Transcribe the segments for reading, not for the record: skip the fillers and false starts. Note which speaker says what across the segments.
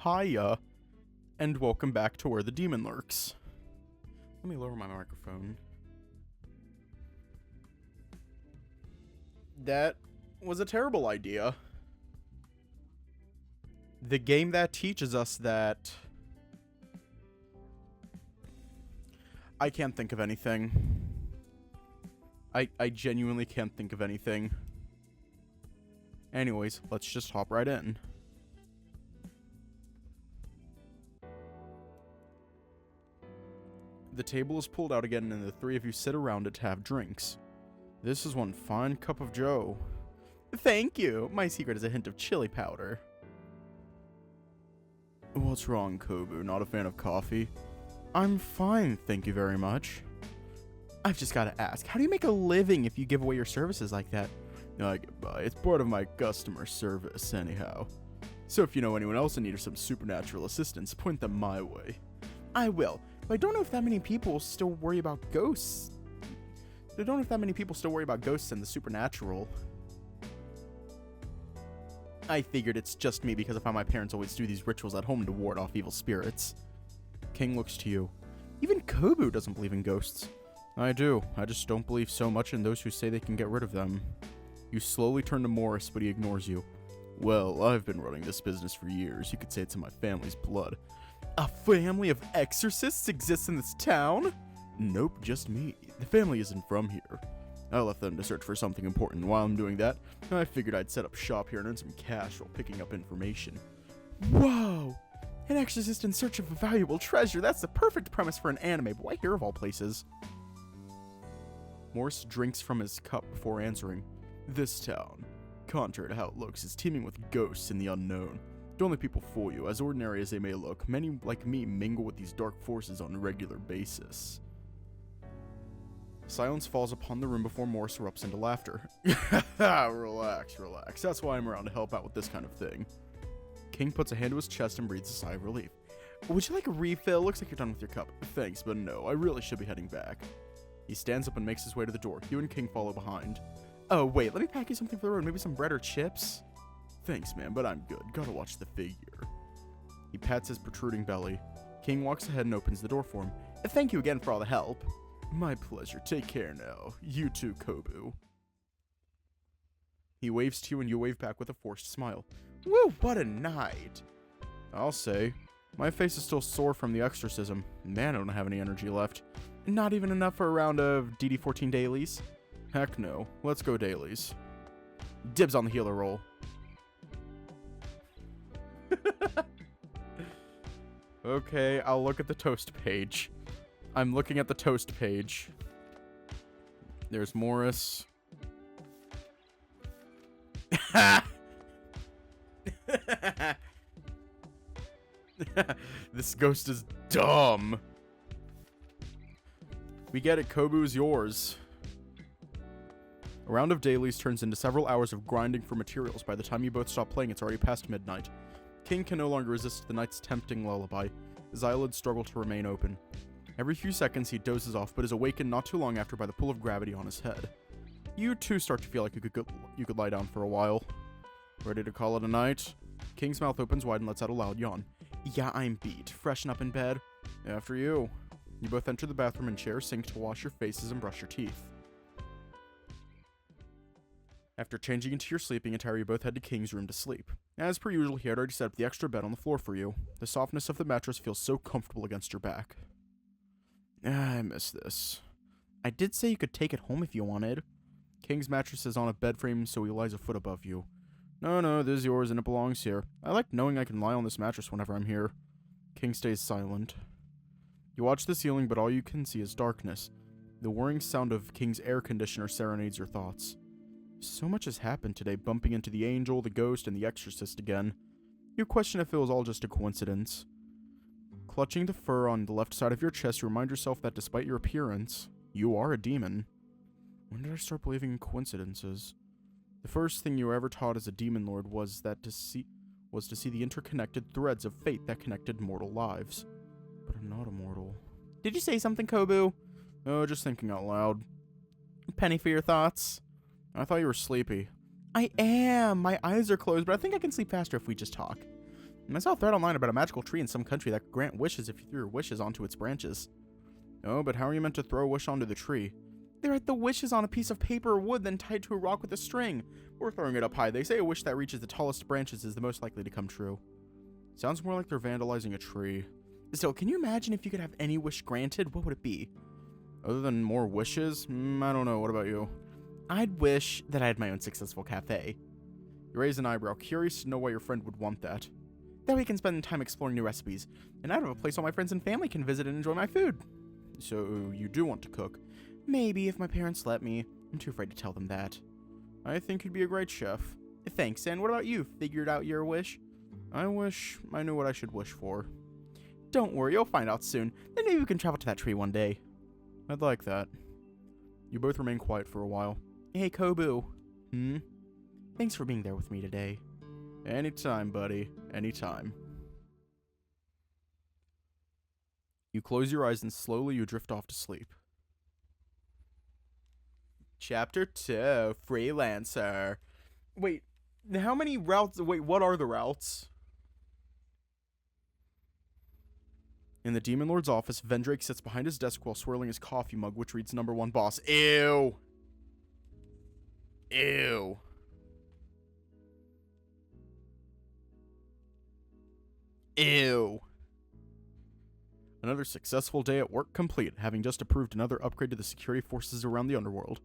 Speaker 1: Hiya, and welcome back to Where the Demon Lurks. Let me lower my microphone. That was a terrible idea. The game that teaches us that... I can't think of anything. I genuinely can't think of anything. Anyways, let's just hop right in. The table is pulled out again and the three of you sit around it to have drinks. This is one fine cup of joe. Thank you. My secret is a hint of chili powder. What's wrong, Kobu? Not a fan of coffee? I'm fine, thank you very much. I've just got to ask, how do you make a living if you give away your services like that? I get by. It's part of my customer service, anyhow. So if you know anyone else in need of some supernatural assistance, point them my way. I will, but I don't know if that many people still worry about ghosts. I don't know if that many people still worry about ghosts and the supernatural. I figured it's just me because of how my parents always do these rituals at home to ward off evil spirits. King looks to you. Even Kobu doesn't believe in ghosts. I do. I just don't believe so much in those who say they can get rid of them. You slowly turn to Morris, but he ignores you. Well, I've been running this business for years. You could say it's in my family's blood. A family of exorcists exists in this town? Nope, just me. The family isn't from here. I left them to search for something important. While I'm doing that, I figured I'd set up shop here and earn some cash while picking up information. Whoa! An exorcist in search of a valuable treasure. That's the perfect premise for an anime, but why here of all places? Morris drinks from his cup before answering. This town, contrary to how it looks, is teeming with ghosts and the unknown. Don't let people fool you. As ordinary as they may look, many like me mingle with these dark forces on a regular basis. Silence falls upon the room before Morris erupts into laughter. Relax, relax. That's why I'm around to help out with this kind of thing. King puts a hand to his chest and breathes a sigh of relief. Would you like a refill? Looks like you're done with your cup. Thanks, but no, I really should be heading back. He stands up and makes his way to the door. You and King follow behind. Oh, wait, let me pack you something for the road. Maybe some bread or chips? Thanks, man, but I'm good. Gotta watch the figure. He pats his protruding belly. King walks ahead and opens the door for him. Thank you again for all the help. My pleasure. Take care now. You too, Kobu. He waves to you and you wave back with a forced smile. Woo, what a night. I'll say. My face is still sore from the exorcism. Man, I don't have any energy left. Not even enough for a round of DD14 dailies? Heck no. Let's go dailies. Dibs on the healer roll. Okay, I'll look at the toast page. I'm looking at the toast page. There's Morris. This ghost is dumb. We get it, Kobu's yours. A round of dailies turns into several hours of grinding for materials. By the time you both stop playing, it's already past midnight. King can no longer resist the night's tempting lullaby. His eyelids struggle to remain open. Every few seconds he dozes off, but is awakened not too long after by the pull of gravity on his head. You too start to feel like you could lie down for a while. Ready to call it a night? King's mouth opens wide and lets out a loud yawn. Yeah, I'm beat. Freshen up in bed. After you. You both enter the bathroom and share a sink to wash your faces and brush your teeth. After changing into your sleeping attire, you both head to King's room to sleep. As per usual, he had already set up the extra bed on the floor for you. The softness of the mattress feels so comfortable against your back. I miss this. I did say you could take it home if you wanted. King's mattress is on a bed frame, so he lies a foot above you. No, this is yours and it belongs here. I like knowing I can lie on this mattress whenever I'm here. King stays silent. You watch the ceiling, but all you can see is darkness. The whirring sound of King's air conditioner serenades your thoughts. So much has happened today, bumping into the angel, the ghost, and the exorcist again. You question if it was all just a coincidence. Clutching the fur on the left side of your chest, you remind yourself that despite your appearance, you are a demon. When did I start believing in coincidences? The first thing you were ever taught as a demon lord was to see the interconnected threads of fate that connected mortal lives. But I'm not immortal. Did you say something, Kobu? Oh, just thinking out loud. Penny for your thoughts? I thought you were sleepy. I am. My eyes are closed, but I think I can sleep faster if we just talk. I saw a thread online about a magical tree in some country that could grant wishes if you threw your wishes onto its branches. Oh, but how are you meant to throw a wish onto the tree? They write the wishes on a piece of paper or wood, then tied to a rock with a string. Or throwing it up high. They say a wish that reaches the tallest branches is the most likely to come true. Sounds more like they're vandalizing a tree. Still, can you imagine if you could have any wish granted? What would it be? Other than more wishes? I don't know. What about you? I'd wish that I had my own successful cafe. You raise an eyebrow, curious to know why your friend would want that. That way we can spend time exploring new recipes, and I'd have a place all my friends and family can visit and enjoy my food. So, you do want to cook? Maybe, if my parents let me. I'm too afraid to tell them that. I think you'd be a great chef. Thanks, and what about you? Figured out your wish? I wish I knew what I should wish for. Don't worry, you'll find out soon. Then maybe we can travel to that tree one day. I'd like that. You both remain quiet for a while. Hey, Kobu. Thanks for being there with me today. Anytime, buddy. Anytime. You close your eyes and slowly you drift off to sleep. Chapter 2, Freelancer. Wait, how many routes? Wait, what are the routes? In the Demon Lord's office, Vendrake sits behind his desk while swirling his coffee mug, which reads Number 1 Boss. Ew. Ew. Ew. Another successful day at work complete, having just approved another upgrade to the security forces around the underworld.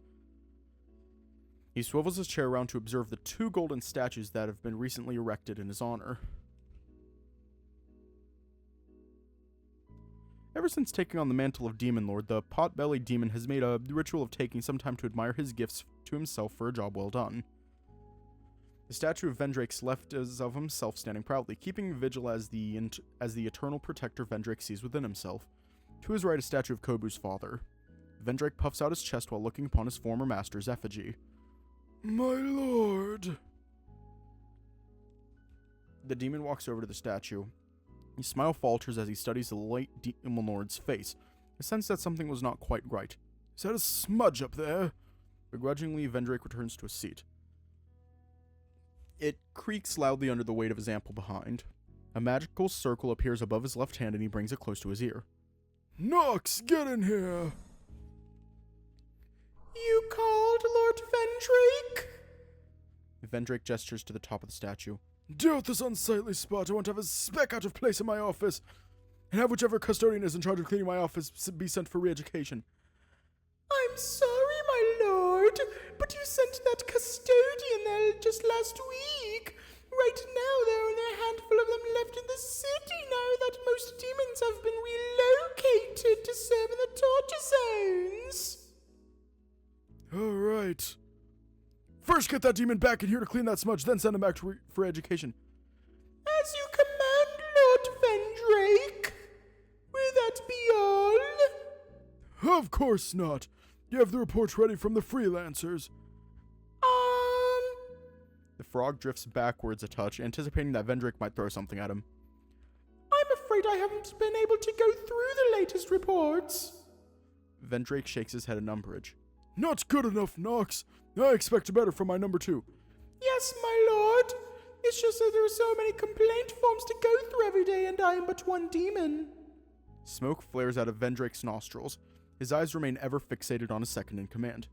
Speaker 1: He swivels his chair around to observe the 2 golden statues that have been recently erected in his honor. Ever since taking on the mantle of Demon Lord, the pot-bellied demon has made a ritual of taking some time to admire his gifts to himself for a job well done. The statue of Vendrake's left is of himself standing proudly, keeping vigil as the eternal protector Vendrake sees within himself. To his right, a statue of Kobu's father. Vendrake puffs out his chest while looking upon his former master's effigy. My lord. The demon walks over to the statue. His smile falters as he studies the late Demon Lord's face, a sense that something was not quite right. Is that a smudge up there? Begrudgingly, Vendrake returns to his seat. It creaks loudly under the weight of his ample behind. A magical circle appears above his left hand and he brings it close to his ear. Nox, get in here! You called, Lord Vendrake? Vendrake gestures to the top of the statue. Deal with this unsightly spot. I want to have a speck out of place in my office. And have whichever custodian is in charge of cleaning my office be sent for re-education. I'm sorry, my lord, but you sent that custodian there just last week. Right now, there are only a handful of them left in the city now that most demons have been relocated to serve in the torture zones. All right. First, get that demon back in here to clean that smudge, then send him back for education. As you command, Lord Vendrake. Will that be all? Of course not. You have the reports ready from the freelancers. The frog drifts backwards a touch, anticipating that Vendrake might throw something at him. I'm afraid I haven't been able to go through the latest reports. Vendrake shakes his head in umbrage. Not good enough, Nox. I expect better from my number 2. Yes, my lord. It's just that there are so many complaint forms to go through every day, and I am but one demon. Smoke flares out of Vendrake's nostrils. His eyes remain ever fixated on his second in command.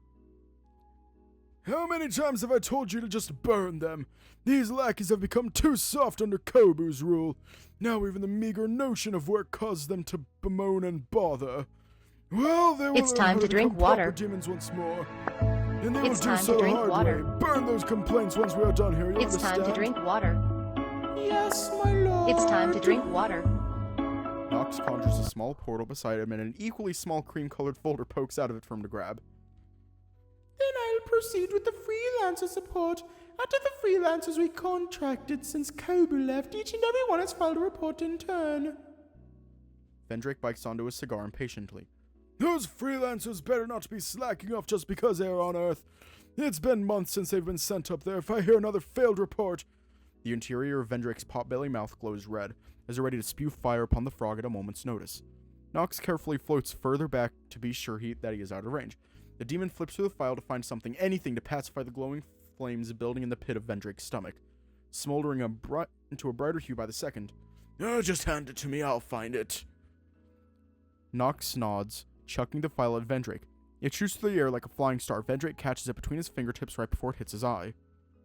Speaker 1: How many times have I told you to just burn them? These lackeys have become too soft under Kobu's rule. Now even the meager notion of work causes them to bemoan and bother. Well, they will
Speaker 2: It's time to drink water.
Speaker 1: Demons once more. And they
Speaker 2: It's
Speaker 1: will do
Speaker 2: time
Speaker 1: so
Speaker 2: to
Speaker 1: the
Speaker 2: drink
Speaker 1: hard
Speaker 2: water.
Speaker 1: way. Burn those complaints once we are done here, you
Speaker 2: It's
Speaker 1: understand?
Speaker 2: time to drink water.
Speaker 1: Yes, my lord.
Speaker 2: It's time to drink water.
Speaker 1: Nox conjures a small portal beside him and an equally small cream-colored folder pokes out of it for him to grab. Then I'll proceed with the freelancer support. Out of the freelancers we contracted since Kobu left, each and every one has filed a report in turn. Vendrake bites onto his cigar impatiently. Those freelancers better not be slacking off just because they are on Earth. It's been months since they've been sent up there. If I hear another failed report... The interior of Vendrake's potbelly mouth glows red, as they're ready to spew fire upon the frog at a moment's notice. Nox carefully floats further back to be sure that he is out of range. The demon flips through the file to find something, anything, to pacify the glowing flames building in the pit of Vendrake's stomach. smoldering into a brighter hue by the second. Oh, just hand it to me, I'll find it. Nox nods, chucking the file at Vendrake. It shoots through the air like a flying star. Vendrake catches it between his fingertips right before it hits his eye.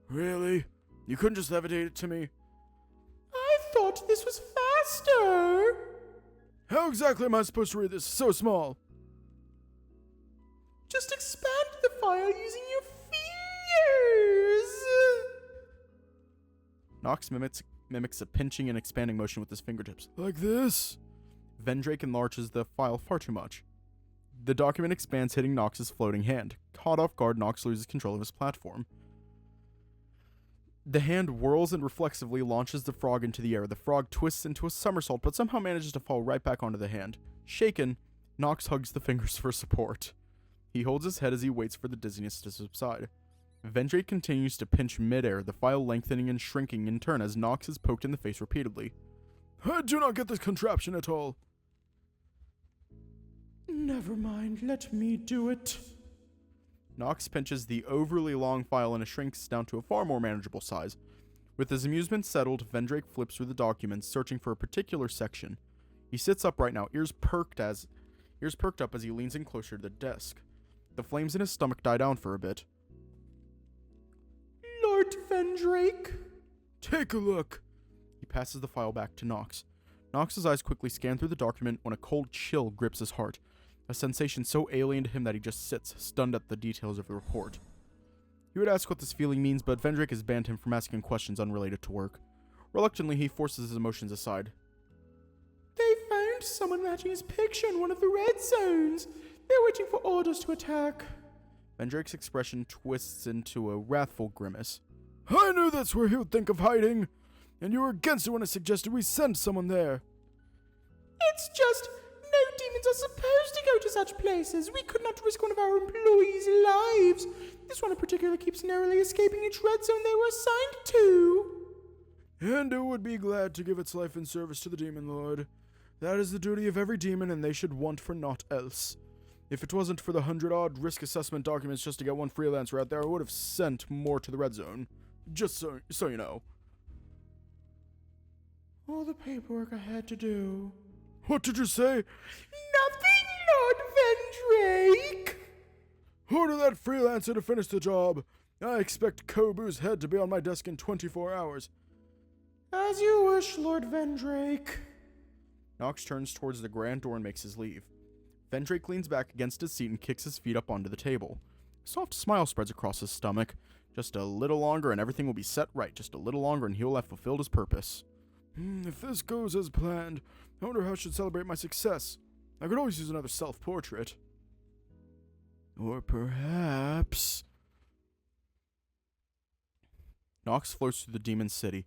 Speaker 1: Really? You couldn't just levitate it to me? I thought this was faster. How exactly am I supposed to read this? It's so small. Just expand the file using your fingers. Nox mimics a pinching and expanding motion with his fingertips. Like this? Vendrake enlarges the file far too much. The document expands, hitting Nox's floating hand. Caught off guard, Nox loses control of his platform. The hand whirls and reflexively launches the frog into the air. The frog twists into a somersault, but somehow manages to fall right back onto the hand. Shaken, Nox hugs the fingers for support. He holds his head as he waits for the dizziness to subside. Vendrake continues to pinch midair, the file lengthening and shrinking in turn as Nox is poked in the face repeatedly. I do not get this contraption at all. Never mind, let me do it. Nox pinches the overly long file and it shrinks down to a far more manageable size. With his amusement settled, Vendrake flips through the documents, searching for a particular section. He sits up right now, ears perked up as he leans in closer to the desk. The flames in his stomach die down for a bit. Lord Vendrake? Take a look. He passes the file back to Nox. Nox's eyes quickly scan through the document when a cold chill grips his heart. A sensation so alien to him that he just sits, stunned at the details of the report. He would ask what this feeling means, but Vendrake has banned him from asking questions unrelated to work. Reluctantly, he forces his emotions aside. They found someone matching his picture in one of the red zones. They're waiting for orders to attack. Vendrake's expression twists into a wrathful grimace. I knew that's where he would think of hiding, and you were against it when I suggested we send someone there. It's just... no demons are supposed to go to such places. We could not risk one of our employees' lives. This one in particular keeps narrowly escaping each red zone they were assigned to. And it would be glad to give its life in service to the Demon Lord. That is the duty of every demon, and they should want for naught else. If it wasn't for the 100-odd risk assessment documents just to get one freelancer out there, I would have sent more to the red zone. Just so you know. All the paperwork I had to do. What did you say? Nothing, Lord Vendrake! Order that freelancer to finish the job. I expect Kobu's head to be on my desk in 24 hours. As you wish, Lord Vendrake. Nox turns towards the grand door and makes his leave. Vendrake leans back against his seat and kicks his feet up onto the table. A soft smile spreads across his stomach. Just a little longer and everything will be set right. Just a little longer and he will have fulfilled his purpose. If this goes as planned, I wonder how I should celebrate my success. I could always use another self-portrait. Or perhaps... Nox floats through the demon city.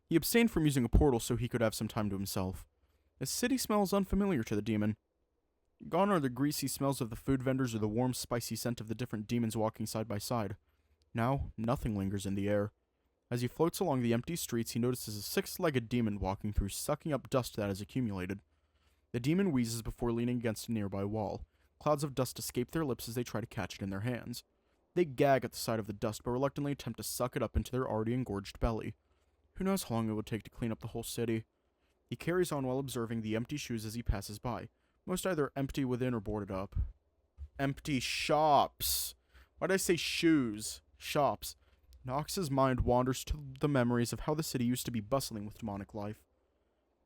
Speaker 1: He abstained from using a portal so he could have some time to himself. The city smells unfamiliar to the demon. Gone are the greasy smells of the food vendors or the warm, spicy scent of the different demons walking side by side. Now, nothing lingers in the air. As he floats along the empty streets, he notices a six-legged demon walking through, sucking up dust that has accumulated. The demon wheezes before leaning against a nearby wall. Clouds of dust escape their lips as they try to catch it in their hands. They gag at the sight of the dust, but reluctantly attempt to suck it up into their already engorged belly. Who knows how long it would take to clean up the whole city? He carries on while observing the empty shoes as he passes by. Most either empty within or boarded up. Empty shops! Why did I say shoes? Shops. Nox's mind wanders to the memories of how the city used to be bustling with demonic life.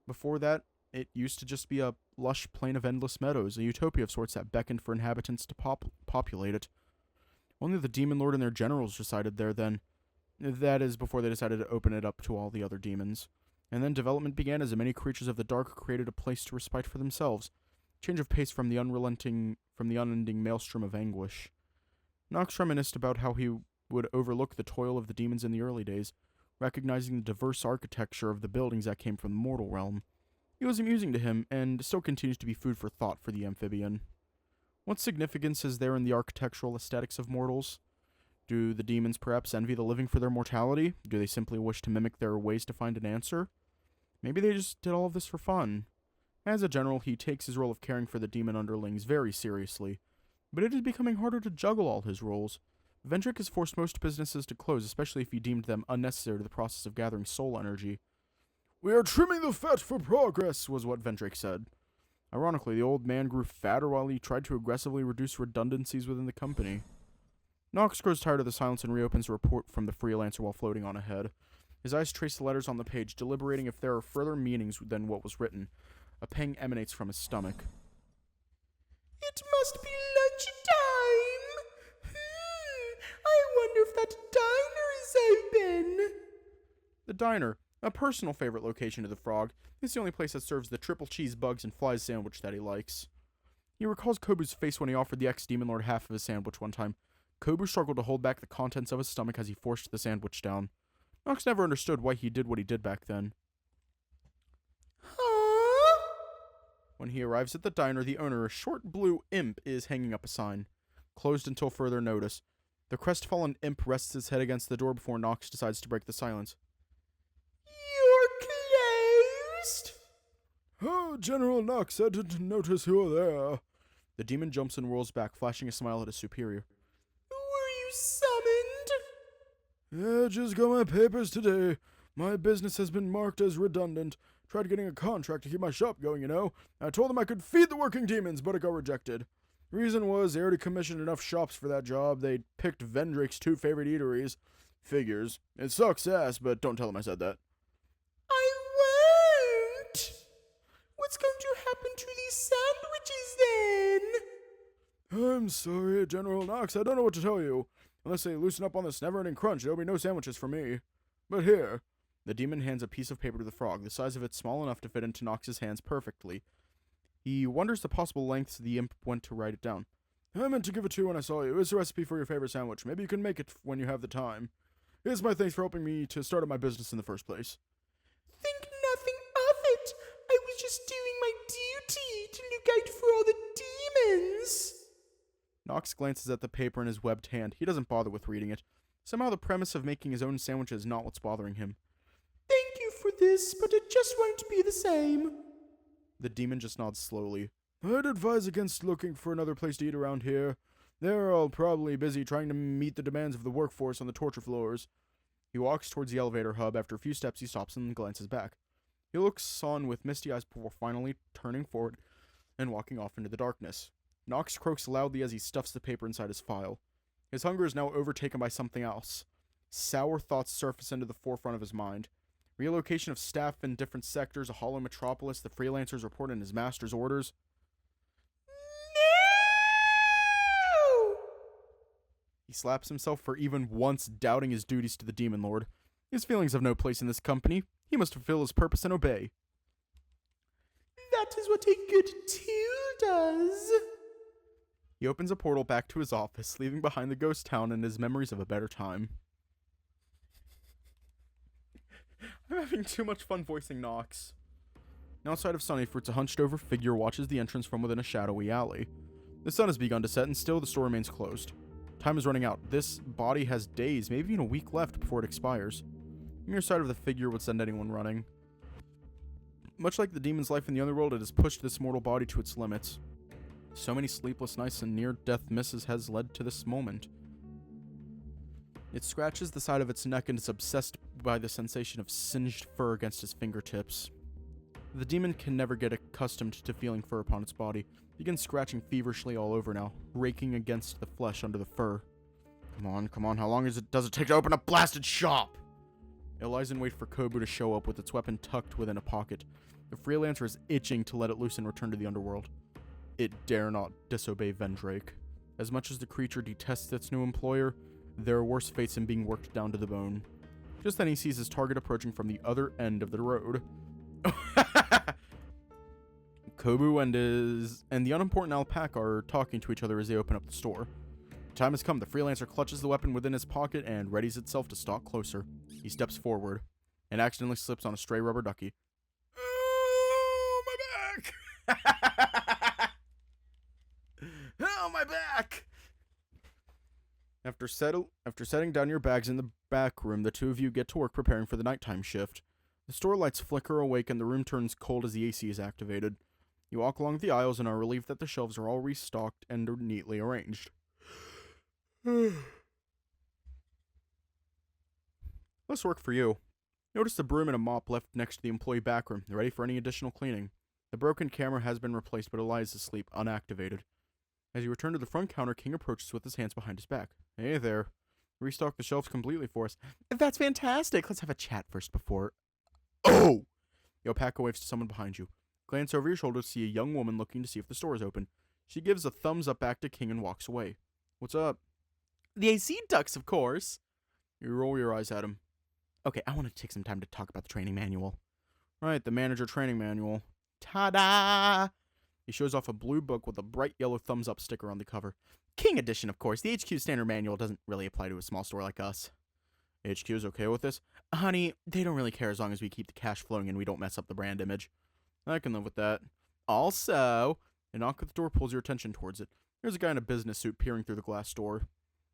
Speaker 1: Before that, it used to just be a lush plain of endless meadows, a utopia of sorts that beckoned for inhabitants to populate it. Only the Demon Lord and their generals resided there then. That is, before they decided to open it up to all the other demons. And then development began as the many creatures of the dark created a place to respite for themselves. Change of pace from the unending maelstrom of anguish. Nox reminisced about how he would overlook the toil of the demons in the early days, recognizing the diverse architecture of the buildings that came from the mortal realm. It was amusing to him, and still continues to be food for thought for the amphibian. What significance is there in the architectural aesthetics of mortals? Do the demons perhaps envy the living for their mortality? Do they simply wish to mimic their ways to find an answer? Maybe they just did all of this for fun. As a general, he takes his role of caring for the demon underlings very seriously, but it is becoming harder to juggle all his roles. Vendrick has forced most businesses to close, especially if he deemed them unnecessary to the process of gathering soul energy. "We are trimming the fat for progress," was what Vendrick said. Ironically, the old man grew fatter while he tried to aggressively reduce redundancies within the company. Knox grows tired of the silence and reopens a report from the freelancer while floating on ahead. His eyes trace the letters on the page, deliberating if there are further meanings than what was written. A pang emanates from his stomach.
Speaker 3: It must be lunchtime. I wonder if that diner is open.
Speaker 1: The diner, a personal favorite location of the frog, is the only place that serves the triple cheese bugs and flies sandwich that he likes. He recalls Kobu's face when he offered the ex-demon lord half of his sandwich one time. Kobu struggled to hold back the contents of his stomach as he forced the sandwich down. Knox never understood why he did what he did back then.
Speaker 3: Huh?
Speaker 1: When he arrives at the diner, the owner, a short blue imp, is hanging up a sign. Closed until further notice. The crestfallen imp rests his head against the door before Knox decides to break the silence.
Speaker 3: You're closed?
Speaker 4: Oh, General Knox, I didn't notice you were there.
Speaker 1: The demon jumps and whirls back, flashing a smile at his superior.
Speaker 3: Were you summoned?
Speaker 4: Yeah, just got my papers today. My business has been marked as redundant. Tried getting a contract to keep my shop going, you know. I told them I could feed the working demons, but it got rejected. Reason was they already commissioned enough shops for that job. They picked Vendrick's 2 favorite eateries. Figures. It sucks ass, but don't tell him I said that.
Speaker 3: I won't. What's going to happen to these sandwiches then?
Speaker 4: I'm sorry, General Knox. I don't know what to tell you. Unless they loosen up on this never-ending crunch, there'll be no sandwiches for me. But here.
Speaker 1: The demon hands a piece of paper to the frog, the size of it small enough to fit into Knox's hands perfectly. He wonders the possible lengths the imp went to write it down.
Speaker 4: I meant to give it to you when I saw you. It's a recipe for your favorite sandwich. Maybe you can make it when you have the time. Here's my thanks for helping me to start up my business in the first place.
Speaker 3: Think nothing of it. I was just doing my duty to look out for all the demons.
Speaker 1: Knox glances at the paper in his webbed hand. He doesn't bother with reading it. Somehow the premise of making his own sandwiches is not what's bothering him.
Speaker 3: Thank you for this, but it just won't be the same.
Speaker 1: The demon just nods slowly.
Speaker 4: I'd advise against looking for another place to eat around here. They're all probably busy trying to meet the demands of the workforce on the torture floors. He walks towards the elevator hub. After a few steps, he stops and glances back. He looks on with misty eyes before finally turning forward and walking off into the darkness. Knox croaks loudly as he stuffs the paper inside his file. His hunger is now overtaken by something else. Sour thoughts surface into the forefront of his mind. Relocation of staff in different sectors, a hollow metropolis, the freelancers report in his master's orders.
Speaker 3: No!
Speaker 1: He slaps himself for even once doubting his duties to the demon lord. His feelings have no place in this company. He must fulfill his purpose and obey.
Speaker 3: That is what a good tool does.
Speaker 1: He opens a portal back to his office, leaving behind the ghost town and his memories of a better time. I'm having too much fun voicing Knox. Outside of Sunnyfruits, a hunched-over figure watches the entrance from within a shadowy alley. The sun has begun to set, and still the store remains closed. Time is running out. This body has days, maybe even a week left before it expires. The mere sight of the figure would send anyone running. Much like the demon's life in the underworld, it has pushed this mortal body to its limits. So many sleepless nights and near-death misses has led to this moment. It scratches the side of its neck and is obsessed by the sensation of singed fur against his fingertips. The demon can never get accustomed to feeling fur upon its body. It begins scratching feverishly all over now, raking against the flesh under the fur. Come on, how long does it take to open a blasted shop? It lies in wait for Kobu to show up with its weapon tucked within a pocket. The freelancer is itching to let it loose and return to the underworld. It dare not disobey Vendrake. As much as the creature detests its new employer, there are worse fates in being worked down to the bone. Just then he sees his target approaching from the other end of the road. Kobu and the unimportant alpaca are talking to each other as they open up the store. The time has come. The freelancer clutches the weapon within his pocket and readies itself to stalk closer. He steps forward and accidentally slips on a stray rubber ducky. Oh, my back! Oh, my back! After setting down your bags in the back room, the two of you get to work preparing for the nighttime shift. The store lights flicker awake and the room turns cold as the AC is activated. You walk along the aisles and are relieved that the shelves are all restocked and are neatly arranged. Less work for you. Notice the broom and a mop left next to the employee backroom, ready for any additional cleaning. The broken camera has been replaced, but it lies asleep, unactivated. As you return to the front counter, King approaches with his hands behind his back. Hey there. Restock the shelves completely for us. That's fantastic. Let's have a chat first before... Oh! The alpaca waves to someone behind you. Glance over your shoulder to see a young woman looking to see if the store is open. She gives a thumbs up back to King and walks away. What's up? The AC ducts, of course. You roll your eyes at him. Okay, I want to take some time to talk about the training manual. Right, the manager training manual. Ta-da! He shows off a blue book with a bright yellow thumbs up sticker on the cover. King edition, of course. The HQ standard manual doesn't really apply to a small store like us. HQ is okay with this? Honey, they don't really care as long as we keep the cash flowing and we don't mess up the brand image. I can live with that. Also, a knock at the door pulls your attention towards it. There's a guy in a business suit peering through the glass door.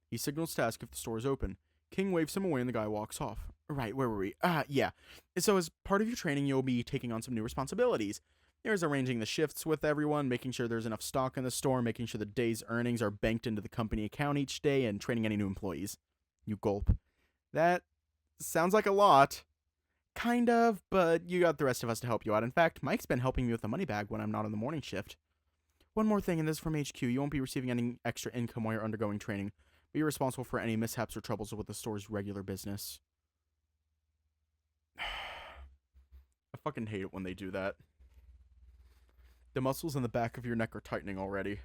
Speaker 1: He signals to ask if the store is open. King waves him away and the guy walks off. Right, where were we? Yeah. So as part of your training, you'll be taking on some new responsibilities. There's arranging the shifts with everyone, making sure there's enough stock in the store, making sure the day's earnings are banked into the company account each day, and training any new employees. You gulp. That sounds like a lot. Kind of, but you got the rest of us to help you out. In fact, Mike's been helping me with the money bag when I'm not on the morning shift. One more thing, and this is from HQ. You won't be receiving any extra income while you're undergoing training, but you're responsible for any mishaps or troubles with the store's regular business. I fucking hate it when they do that. The muscles in the back of your neck are tightening already.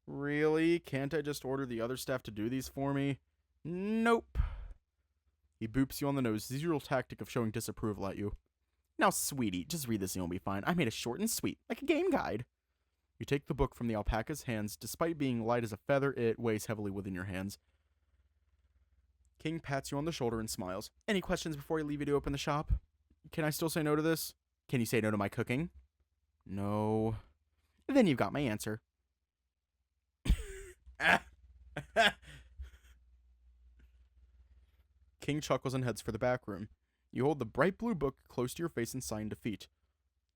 Speaker 1: Really? Can't I just order the other staff to do these for me? Nope. He boops you on the nose, his usual tactic of showing disapproval at you. Now, sweetie, just read this and you'll be fine. I made it short and sweet, like a game guide. You take the book from the alpaca's hands. Despite being light as a feather, it weighs heavily within your hands. King pats you on the shoulder and smiles. Any questions before I leave you to open the shop? Can I still say no to this? Can you say no to my cooking? No. Then you've got my answer. King chuckles and heads for the back room. You hold the bright blue book close to your face and sign defeat.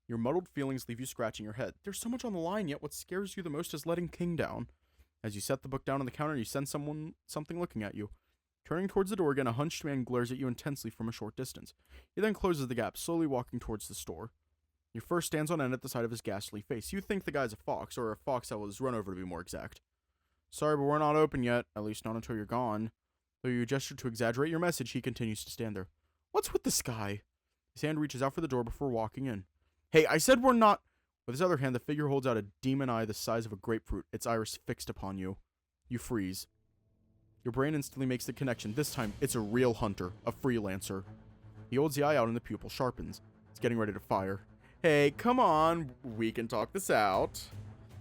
Speaker 1: Your muddled feelings leave you scratching your head. There's so much on the line, yet what scares you the most is letting King down. As you set the book down on the counter, you sense something looking at you. Turning towards the door again, a hunched man glares at you intensely from a short distance. He then closes the gap, slowly walking towards the store. Your fur stands on end at the side of his ghastly face. You think the guy's a fox, or a fox that was run over to be more exact. Sorry, but we're not open yet, at least not until you're gone. Though you gesture to exaggerate your message, he continues to stand there. What's with this guy? His hand reaches out for the door before walking in. Hey, I said we're not... With his other hand, the figure holds out a demon eye the size of a grapefruit, its iris fixed upon you. You freeze. Your brain instantly makes the connection. This time, it's a real hunter, a freelancer. He holds the eye out and the pupil sharpens. It's getting ready to fire. Hey, come on, we can talk this out.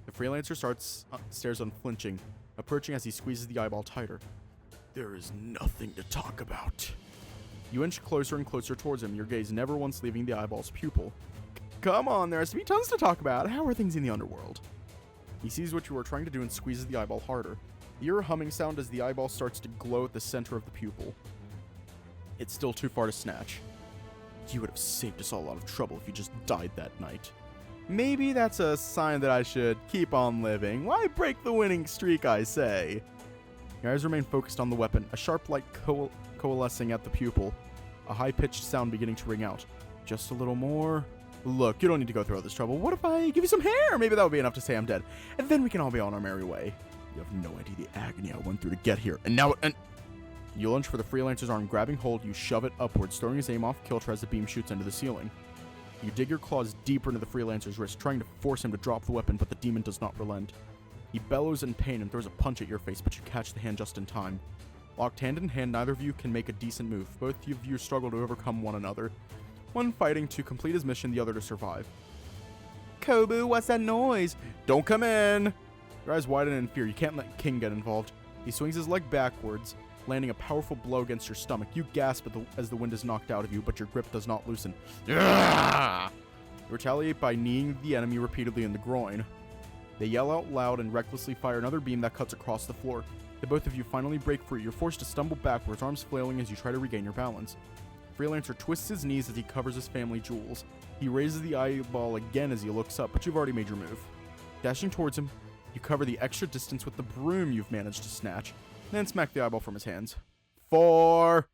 Speaker 1: The freelancer stares unflinching, approaching as he squeezes the eyeball tighter. There is nothing to talk about. You inch closer and closer towards him, your gaze never once leaving the eyeball's pupil. Come on, there has to be tons to talk about. How are things in the underworld? He sees what you are trying to do and squeezes the eyeball harder. You hear a humming sound as the eyeball starts to glow at the center of the pupil. It's still too far to snatch. You would have saved us all a lot of trouble if you just died that night. Maybe that's a sign that I should keep on living. Why break the winning streak, I say? Your eyes remain focused on the weapon, a sharp light coalescing at the pupil, a high-pitched sound beginning to ring out. Just a little more. Look, you don't need to go through all this trouble. What if I give you some hair? Maybe that would be enough to say I'm dead. And then we can all be on our merry way. You have no idea the agony I went through to get here. And now... You lunge for the freelancer's arm, grabbing hold, you shove it upwards, throwing his aim off kilter as the beam shoots into the ceiling. You dig your claws deeper into the freelancer's wrist, trying to force him to drop the weapon, but the demon does not relent. He bellows in pain and throws a punch at your face, but you catch the hand just in time. Locked hand in hand, neither of you can make a decent move. Both of you struggle to overcome one another. One fighting to complete his mission, the other to survive. Kobu, what's that noise? Don't come in! Your eyes widen in fear. You can't let King get involved. He swings his leg backwards, landing a powerful blow against your stomach. You gasp as the wind is knocked out of you, but your grip does not loosen. You retaliate by kneeing the enemy repeatedly in the groin. They yell out loud and recklessly fire another beam that cuts across the floor. The both of you finally break free. You're forced to stumble backwards, arms flailing as you try to regain your balance. Freelancer twists his knees as he covers his family jewels. He raises the eyeball again as he looks up, but you've already made your move. Dashing towards him, you cover the extra distance with the broom you've managed to snatch, then smack the eyeball from his hands. 4.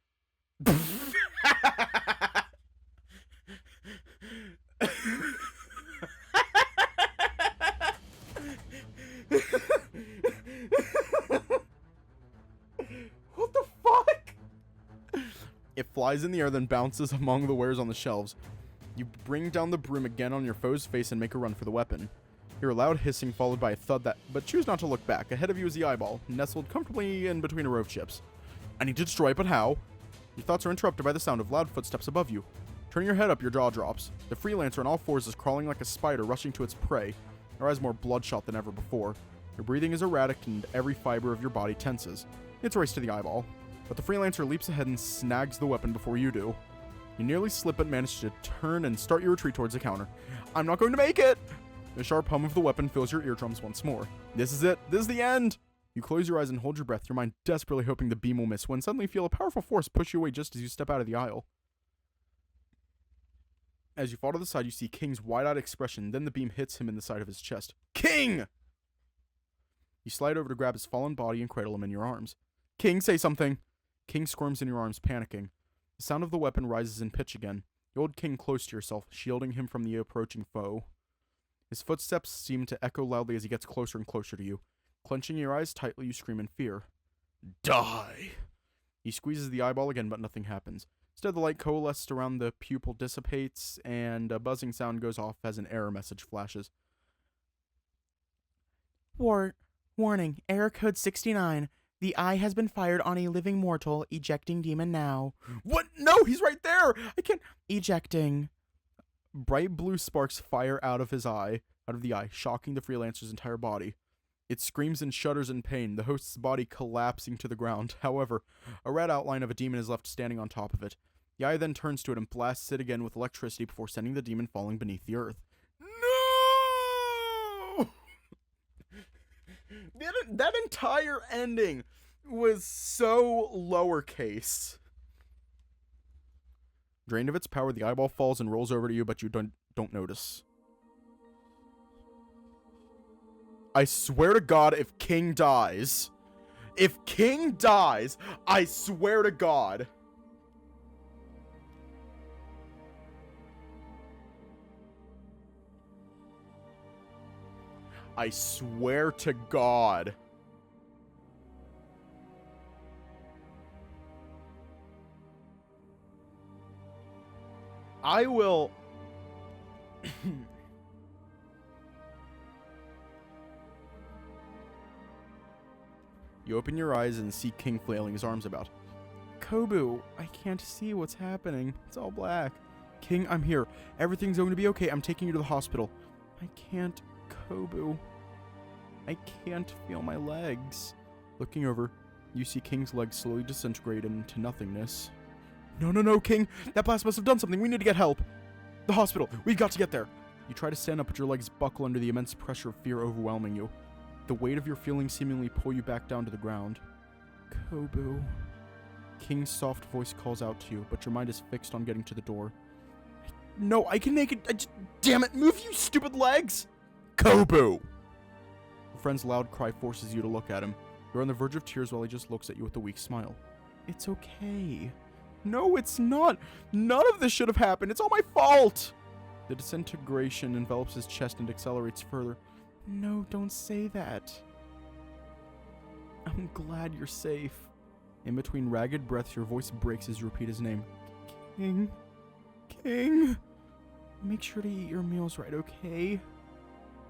Speaker 1: flies in the air, then bounces among the wares on the shelves. You bring down the broom again on your foe's face and make a run for the weapon. Hear a loud hissing followed by a thud but choose not to look back. Ahead of you is the eyeball, nestled comfortably in between a row of chips. I need to destroy it, but how? Your thoughts are interrupted by the sound of loud footsteps above you. Turning your head up, your jaw drops. The freelancer on all fours is crawling like a spider rushing to its prey. Her eyes more bloodshot than ever before. Your breathing is erratic and every fiber of your body tenses. It's a race to the eyeball. But the freelancer leaps ahead and snags the weapon before you do. You nearly slip but manage to turn and start your retreat towards the counter. I'm not going to make it! The sharp hum of the weapon fills your eardrums once more. This is it. This is the end! You close your eyes and hold your breath, your mind desperately hoping the beam will miss, when suddenly feel a powerful force push you away just as you step out of the aisle. As you fall to the side, you see King's wide-eyed expression, then the beam hits him in the side of his chest. King! You slide over to grab his fallen body and cradle him in your arms. King, say something! King squirms in your arms, panicking. The sound of the weapon rises in pitch again. You hold King close to yourself, shielding him from the approaching foe. His footsteps seem to echo loudly as he gets closer and closer to you. Clenching your eyes tightly, you scream in fear. Die! He squeezes the eyeball again, but nothing happens. Instead, the light coalesced around the pupil dissipates, and a buzzing sound goes off as an error message flashes.
Speaker 3: Warning, error code 69. The eye has been fired on a living mortal. Ejecting demon now.
Speaker 1: What? No, he's right there! I can't...
Speaker 3: Ejecting.
Speaker 1: Bright blue sparks fire out of the eye, shocking the freelancer's entire body. It screams and shudders in pain, the host's body collapsing to the ground. However, a red outline of a demon is left standing on top of it. The eye then turns to it and blasts it again with electricity before sending the demon falling beneath the earth. No! That entire ending was so lowercase. Drained of its power, the eyeball falls and rolls over to you, but you don't notice. I swear to God, if King dies, I swear to God. I swear to God. I will... You open your eyes and see King flailing his arms about. Kobu, I can't see what's happening. It's all black. King, I'm here. Everything's going to be okay. I'm taking you to the hospital. I can't, Kobu. I can't feel my legs. Looking over, you see King's legs slowly disintegrate into nothingness. No, King. That blast must have done something. We need to get help. The hospital. We've got to get there. You try to stand up, but your legs buckle under the immense pressure of fear overwhelming you. The weight of your feelings seemingly pull you back down to the ground. Kobu. King's soft voice calls out to you, but your mind is fixed on getting to the door. No, I can make it. Damn it, move, you stupid legs! Kobu! Your friend's loud cry forces you to look at him. You're on the verge of tears while he just looks at you with a weak smile. It's okay. No, it's not. None of this should have happened. It's all my fault. The disintegration envelops his chest and accelerates further. No, don't say that. I'm glad you're safe. In between ragged breaths, your voice breaks as you repeat his name. King. King. Make sure to eat your meals right, okay?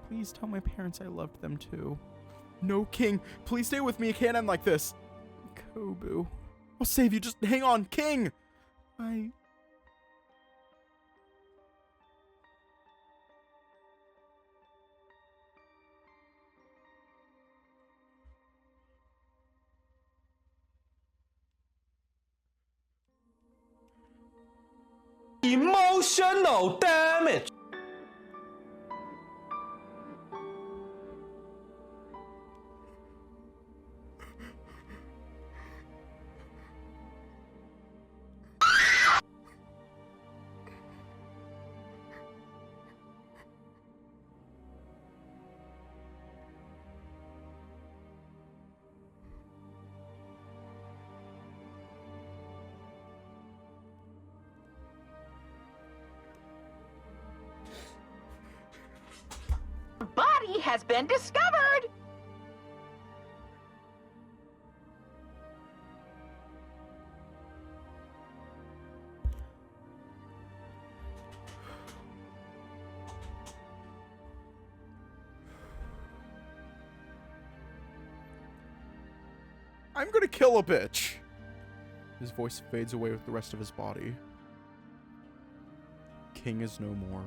Speaker 1: Please tell my parents I loved them too. No, King. Please stay with me. It can't end like this. Kobu. I'll save you. Just hang on, King.
Speaker 5: Emotional damage.
Speaker 6: Body has been discovered!
Speaker 1: I'm gonna kill a bitch. His voice fades away with the rest of his body. King is no more.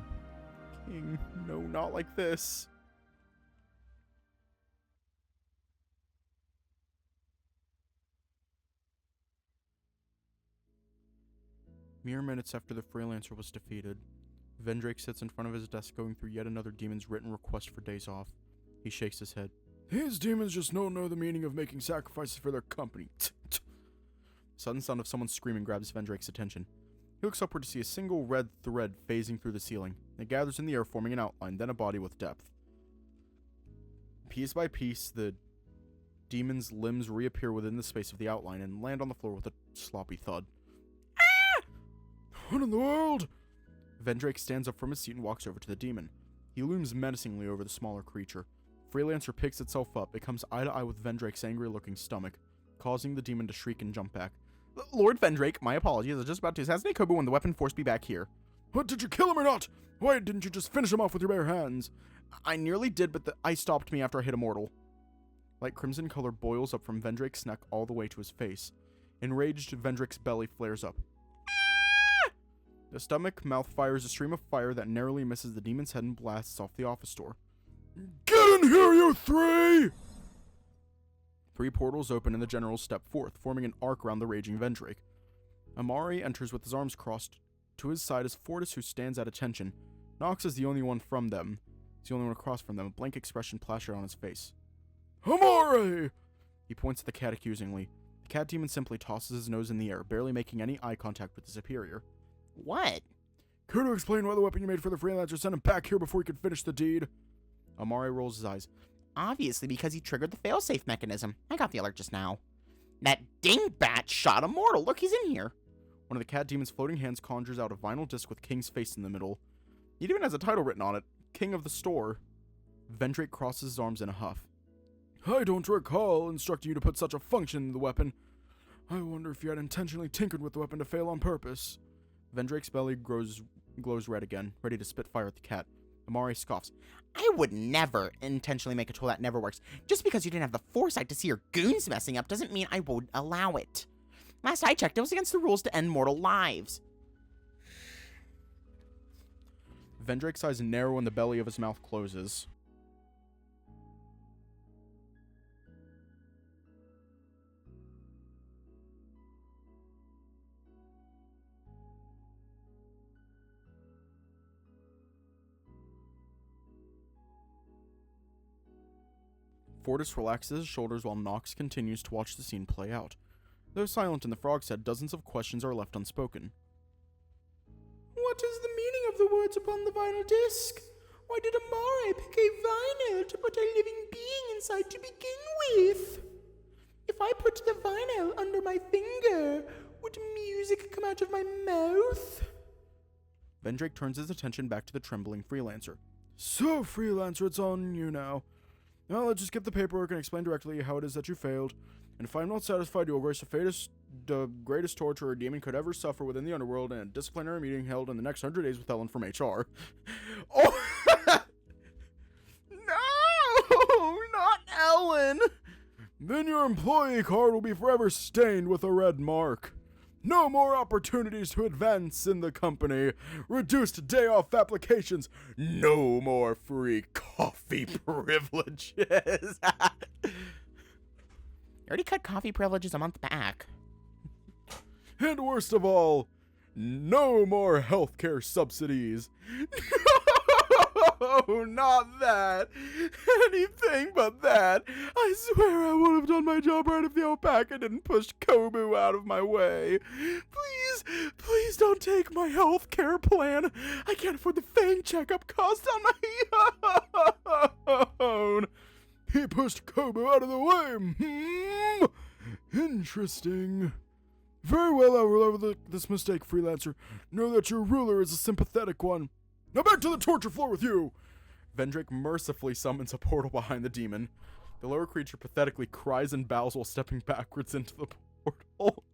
Speaker 1: King, no, not like this. Mere minutes after the freelancer was defeated, Vendrake sits in front of his desk going through yet another demon's written request for days off. He shakes his head.
Speaker 4: These demons just don't know the meaning of making sacrifices for their company.
Speaker 1: The sudden sound of someone screaming grabs Vendrake's attention. He looks upward to see a single red thread phasing through the ceiling. It gathers in the air, forming an outline, then a body with depth. Piece by piece, the demon's limbs reappear within the space of the outline and land on the floor with a sloppy thud.
Speaker 4: Ah! What in the world?
Speaker 1: Vendrake stands up from his seat and walks over to the demon. He looms menacingly over the smaller creature. Freelancer picks itself up. It comes eye to eye with Vendrake's angry-looking stomach, causing the demon to shriek and jump back. Lord Vendrake, my apologies. I was just about to assassinate Kobu when the weapon forced me back here.
Speaker 4: What, did you kill him or not? Why didn't you just finish him off with your bare hands?
Speaker 1: I nearly did, but the ice stopped me after I hit a mortal. Light crimson color boils up from Vendrake's neck all the way to his face. Enraged, Vendrake's belly flares up. The stomach mouth fires a stream of fire that narrowly misses the demon's head and blasts off the office door.
Speaker 4: Get in here, you three!
Speaker 1: 3 portals open and the generals step forth, forming an arc around the raging Vendrake. Amari enters with his arms crossed. To his side is Fortis, who stands at attention. Nox is the only one from them. He's the only one across from them, a blank expression plastered on his face.
Speaker 4: Amari!
Speaker 1: He points at the cat accusingly. The cat demon simply tosses his nose in the air, barely making any eye contact with his superior.
Speaker 2: What?
Speaker 4: Care to explain why the weapon you made for the freelancer sent him back here before he could finish the deed?
Speaker 1: Amari rolls his eyes.
Speaker 5: Obviously because he triggered the failsafe mechanism. I got the alert just now. That dingbat shot a mortal. Look, he's in here.
Speaker 1: One of the cat demon's floating hands conjures out a vinyl disc with King's face in the middle. It even has a title written on it, King of the Store. Vendrake crosses his arms in a huff.
Speaker 4: I don't recall instructing you to put such a function in the weapon. I wonder if you had intentionally tinkered with the weapon to fail on purpose.
Speaker 1: Vendrake's belly glows red again, ready to spit fire at the cat. Amari scoffs.
Speaker 5: I would never intentionally make a tool that never works. Just because you didn't have the foresight to see your goons messing up doesn't mean I would allow it. Last I checked, it was against the rules to end mortal lives.
Speaker 1: Vendrake's eyes narrow and the belly of his mouth closes. Fortis relaxes his shoulders while Nox continues to watch the scene play out. Though silent in the frog's head, dozens of questions are left unspoken.
Speaker 3: What is the meaning of the words upon the vinyl disc? Why did Amari pick a vinyl to put a living being inside to begin with? If I put the vinyl under my finger, would music come out of my mouth?
Speaker 1: Vendrake turns his attention back to the trembling freelancer.
Speaker 4: So, freelancer, it's on you now. Now let's just get the paperwork and explain directly how it is that you failed. And if I'm not satisfied, you will grace the greatest torture a demon could ever suffer within the underworld in a disciplinary meeting held in the next 100 days with Ellen from HR.
Speaker 1: Oh! No! Not Ellen!
Speaker 4: Then your employee card will be forever stained with a red mark. No more opportunities to advance in the company. Reduced day off applications. No more free coffee privileges.
Speaker 5: You already cut coffee privileges a month back.
Speaker 4: And worst of all, no more healthcare subsidies.
Speaker 1: No, not that. Anything but that. I swear I would have done my job right if the alpaca didn't push Kobu out of my way. Please don't take my health care plan. I can't afford the Fang checkup cost on my own.
Speaker 4: He pushed Kobu out of the way. Interesting. Very well, I will overlook this mistake, freelancer. Know that your ruler is a sympathetic one. Now back to the torture floor with you!
Speaker 1: Vendrake mercifully summons a portal behind the demon. The lower creature pathetically cries and bows while stepping backwards into the portal.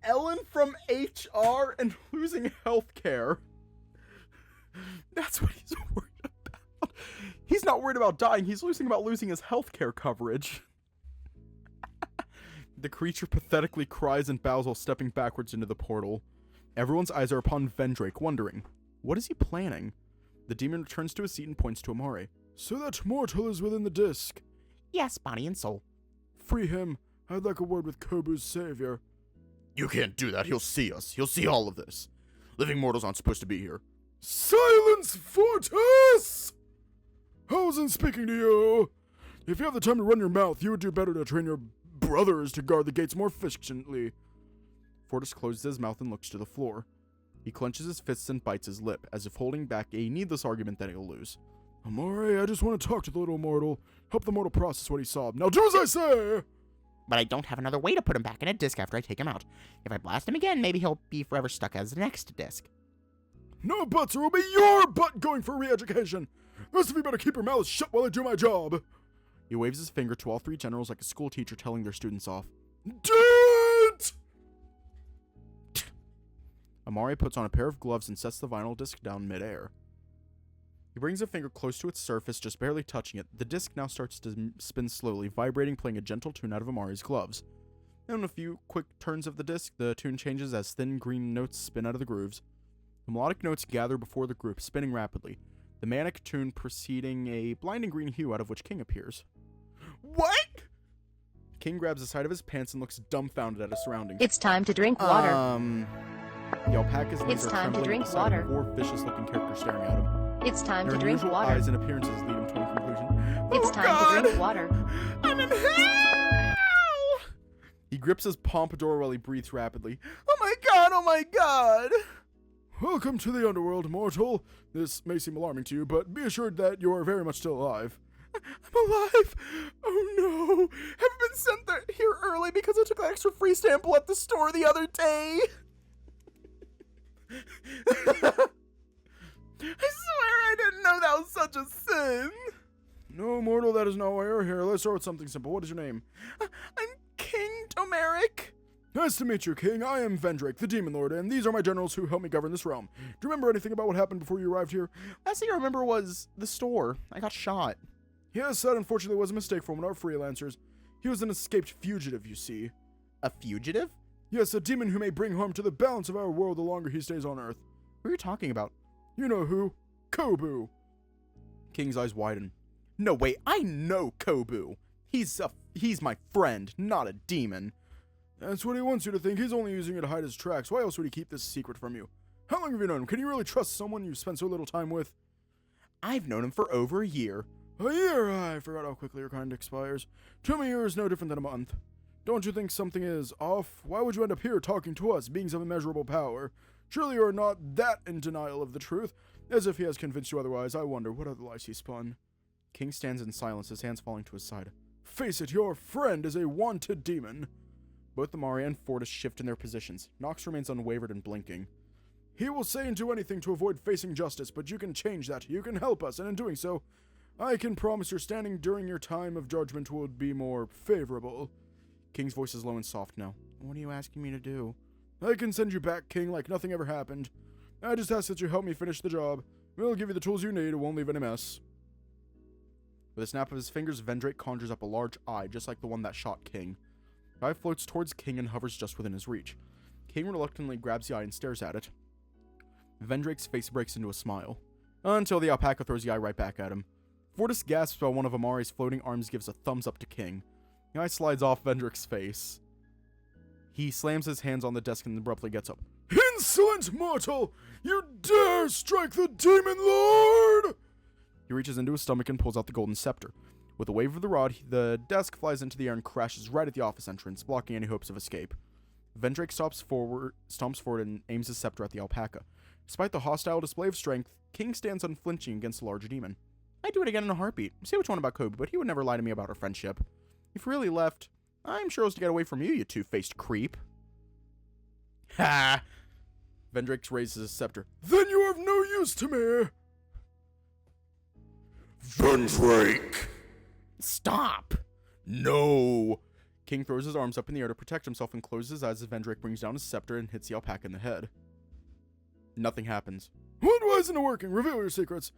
Speaker 1: Ellen from HR and losing health care. That's what he's worried about. worried about dying. He's about losing his healthcare coverage. The creature pathetically cries and bows while stepping backwards into the portal. Everyone's eyes are upon Vendrake, wondering, what is he planning? The demon returns to his seat and points to Amari.
Speaker 4: So that mortal is within the disc.
Speaker 5: Yes, body and soul.
Speaker 4: Free him. I'd like a word with Kobu's savior.
Speaker 1: You can't do that. He'll see us. He'll see all of this. Living mortals aren't supposed to be here.
Speaker 4: Silence, Fortis! I wasn't speaking to you. If you have the time to run your mouth, you would do better to train your brothers to guard the gates more efficiently.
Speaker 1: Fortis closes his mouth and looks to the floor. He clenches his fists and bites his lip, as if holding back a needless argument that he'll lose.
Speaker 4: Amari, I just want to talk to the little mortal. Help the mortal process what he saw. Now do as I say!
Speaker 5: But I don't have another way to put him back in a disc after I take him out. If I blast him again, maybe he'll be forever stuck as the next disc.
Speaker 4: No buts, or it'll be your butt going for re-education. The rest of you better keep your mouths shut while I do my job.
Speaker 1: He waves his finger to all three generals like a school teacher telling their students off.
Speaker 4: Do it!
Speaker 1: Amari puts on a pair of gloves and sets the vinyl disc down midair. He brings a finger close to its surface, just barely touching it. The disc now starts to spin slowly, vibrating, playing a gentle tune out of Amari's gloves. Then, in a few quick turns of the disc, the tune changes as thin green notes spin out of the grooves. The melodic notes gather before the group, spinning rapidly, the manic tune preceding a blinding green hue out of which King appears.
Speaker 4: What?
Speaker 1: King grabs the side of his pants and looks dumbfounded at his surroundings.
Speaker 2: It's time to drink water.
Speaker 1: The alpaca's knees
Speaker 2: It's
Speaker 1: are
Speaker 2: time to
Speaker 1: trembling
Speaker 2: drink
Speaker 1: at the sight of
Speaker 2: water.
Speaker 1: 4 vicious-looking characters staring at him.
Speaker 2: It's time
Speaker 1: Their
Speaker 2: to drink
Speaker 1: unusual
Speaker 2: water.
Speaker 1: eyes and appearances lead him to a conclusion.
Speaker 2: It's time to drink water.
Speaker 1: I'm in hell! He grips his pompadour while he breathes rapidly. Oh my god, oh my god!
Speaker 4: Welcome to the underworld, mortal. This may seem alarming to you, but be assured that you are very much still alive.
Speaker 1: I'm alive! Oh no! Haven't been sent here early because I took that extra free sample at the store the other day! I swear I didn't know that was such a sin!
Speaker 4: No, mortal, that is not why you're here. Let's start with something simple. What is your name?
Speaker 1: I'm King Domeric.
Speaker 4: Nice to meet you, King. I am Vendrake, the Demon Lord, and these are my generals who help me govern this realm. Do you remember anything about what happened before you arrived here?
Speaker 1: Last thing I remember was the store. I got shot.
Speaker 4: Yes, that unfortunately was a mistake for one of our freelancers. He was an escaped fugitive, you see.
Speaker 1: A fugitive?
Speaker 4: Yes, a demon who may bring harm to the balance of our world the longer he stays on Earth.
Speaker 1: Who are you talking about?
Speaker 4: You know who. Kobu.
Speaker 1: King's eyes widen. No, wait, I know Kobu. He's my friend, not a demon.
Speaker 4: That's what he wants you to think. He's only using it to hide his tracks. Why else would he keep this secret from you? How long have you known him? Can you really trust someone you've spent so little time with?
Speaker 1: I've known him for over a year.
Speaker 4: A year? I forgot how quickly your kind expires. 2 years is no different than a month. Don't you think something is off? Why would you end up here talking to us, beings of immeasurable power? Surely you are not that in denial of the truth. As if he has convinced you otherwise, I wonder what other lies he spun.
Speaker 1: King stands in silence, his hands falling to his side.
Speaker 4: Face it, your friend is a wanted demon.
Speaker 1: Both Amari and Fortis shift in their positions. Nox remains unwavered and blinking.
Speaker 4: He will say and do anything to avoid facing justice, but you can change that. You can help us, and in doing so, I can promise your standing during your time of judgment will be more favorable.
Speaker 1: King's voice is low and soft now. What are you asking me to do?
Speaker 4: I can send you back, King, like nothing ever happened. I just ask that you help me finish the job. We'll give you the tools you need, it won't leave any mess.
Speaker 1: With a snap of his fingers, Vendrake conjures up a large eye, just like the one that shot King. The eye floats towards King and hovers just within his reach. King reluctantly grabs the eye and stares at it. Vendrake's face breaks into a smile, until the alpaca throws the eye right back at him. Fortis gasps while one of Amari's floating arms gives a thumbs up to King. The eye slides off Vendrake's face. He slams his hands on the desk and abruptly gets up.
Speaker 4: Insolent mortal! You dare strike the Demon Lord!
Speaker 1: He reaches into his stomach and pulls out the golden scepter. With a wave of the rod, the desk flies into the air and crashes right at the office entrance, blocking any hopes of escape. Vendrake stomps forward and aims his scepter at the alpaca. Despite the hostile display of strength, King stands unflinching against the large demon. I'd do it again in a heartbeat. Say which one about Kobe, but he would never lie to me about our friendship. If he really left, I'm sure it was to get away from you, you two-faced creep. Ha! Vendrake raises his scepter.
Speaker 4: Then you are of no use to me!
Speaker 1: Vendrake! Stop! No! King throws his arms up in the air to protect himself and closes his eyes as Vendrake brings down his scepter and hits the alpaca in the head. Nothing happens.
Speaker 4: Why isn't it working? Reveal your secrets.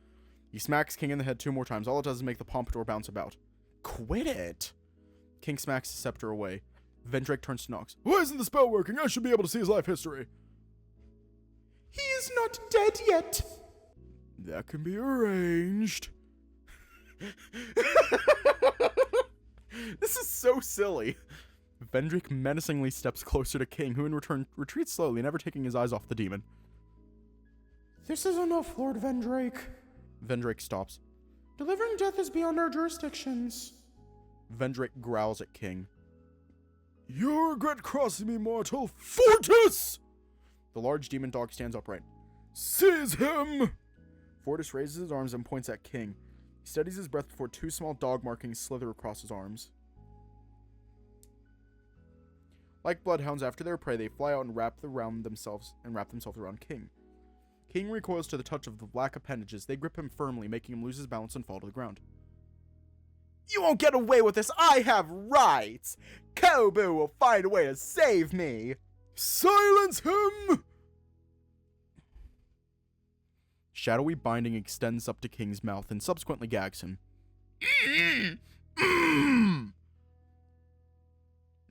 Speaker 1: He smacks King in the head 2 more times. All it does is make the pompadour bounce about. Quit it! King smacks his scepter away. Vendrake turns to Nox.
Speaker 4: Why isn't the spell working? I should be able to see his life history.
Speaker 3: He is not dead yet.
Speaker 4: That can be arranged.
Speaker 1: This is so silly. Vendrake menacingly steps closer to King, who in return retreats slowly, never taking his eyes off the demon.
Speaker 3: This is enough, Lord Vendrake.
Speaker 1: Vendrake stops.
Speaker 3: Delivering death is beyond our jurisdictions.
Speaker 1: Vendrake growls at King.
Speaker 4: You'll regret crossing me, mortal. Fortis!
Speaker 1: The large demon dog stands upright.
Speaker 4: Seize him!
Speaker 1: Fortis raises his arms and points at King. He steadies his breath before 2 small dog markings slither across his arms. Like bloodhounds after their prey, they fly out and wrap themselves around King. King recoils to the touch of the black appendages. They grip him firmly, making him lose his balance and fall to the ground. You won't get away with this! I have rights! Kobu will find a way to save me!
Speaker 4: Silence him!
Speaker 1: Shadowy binding extends up to King's mouth and subsequently gags him.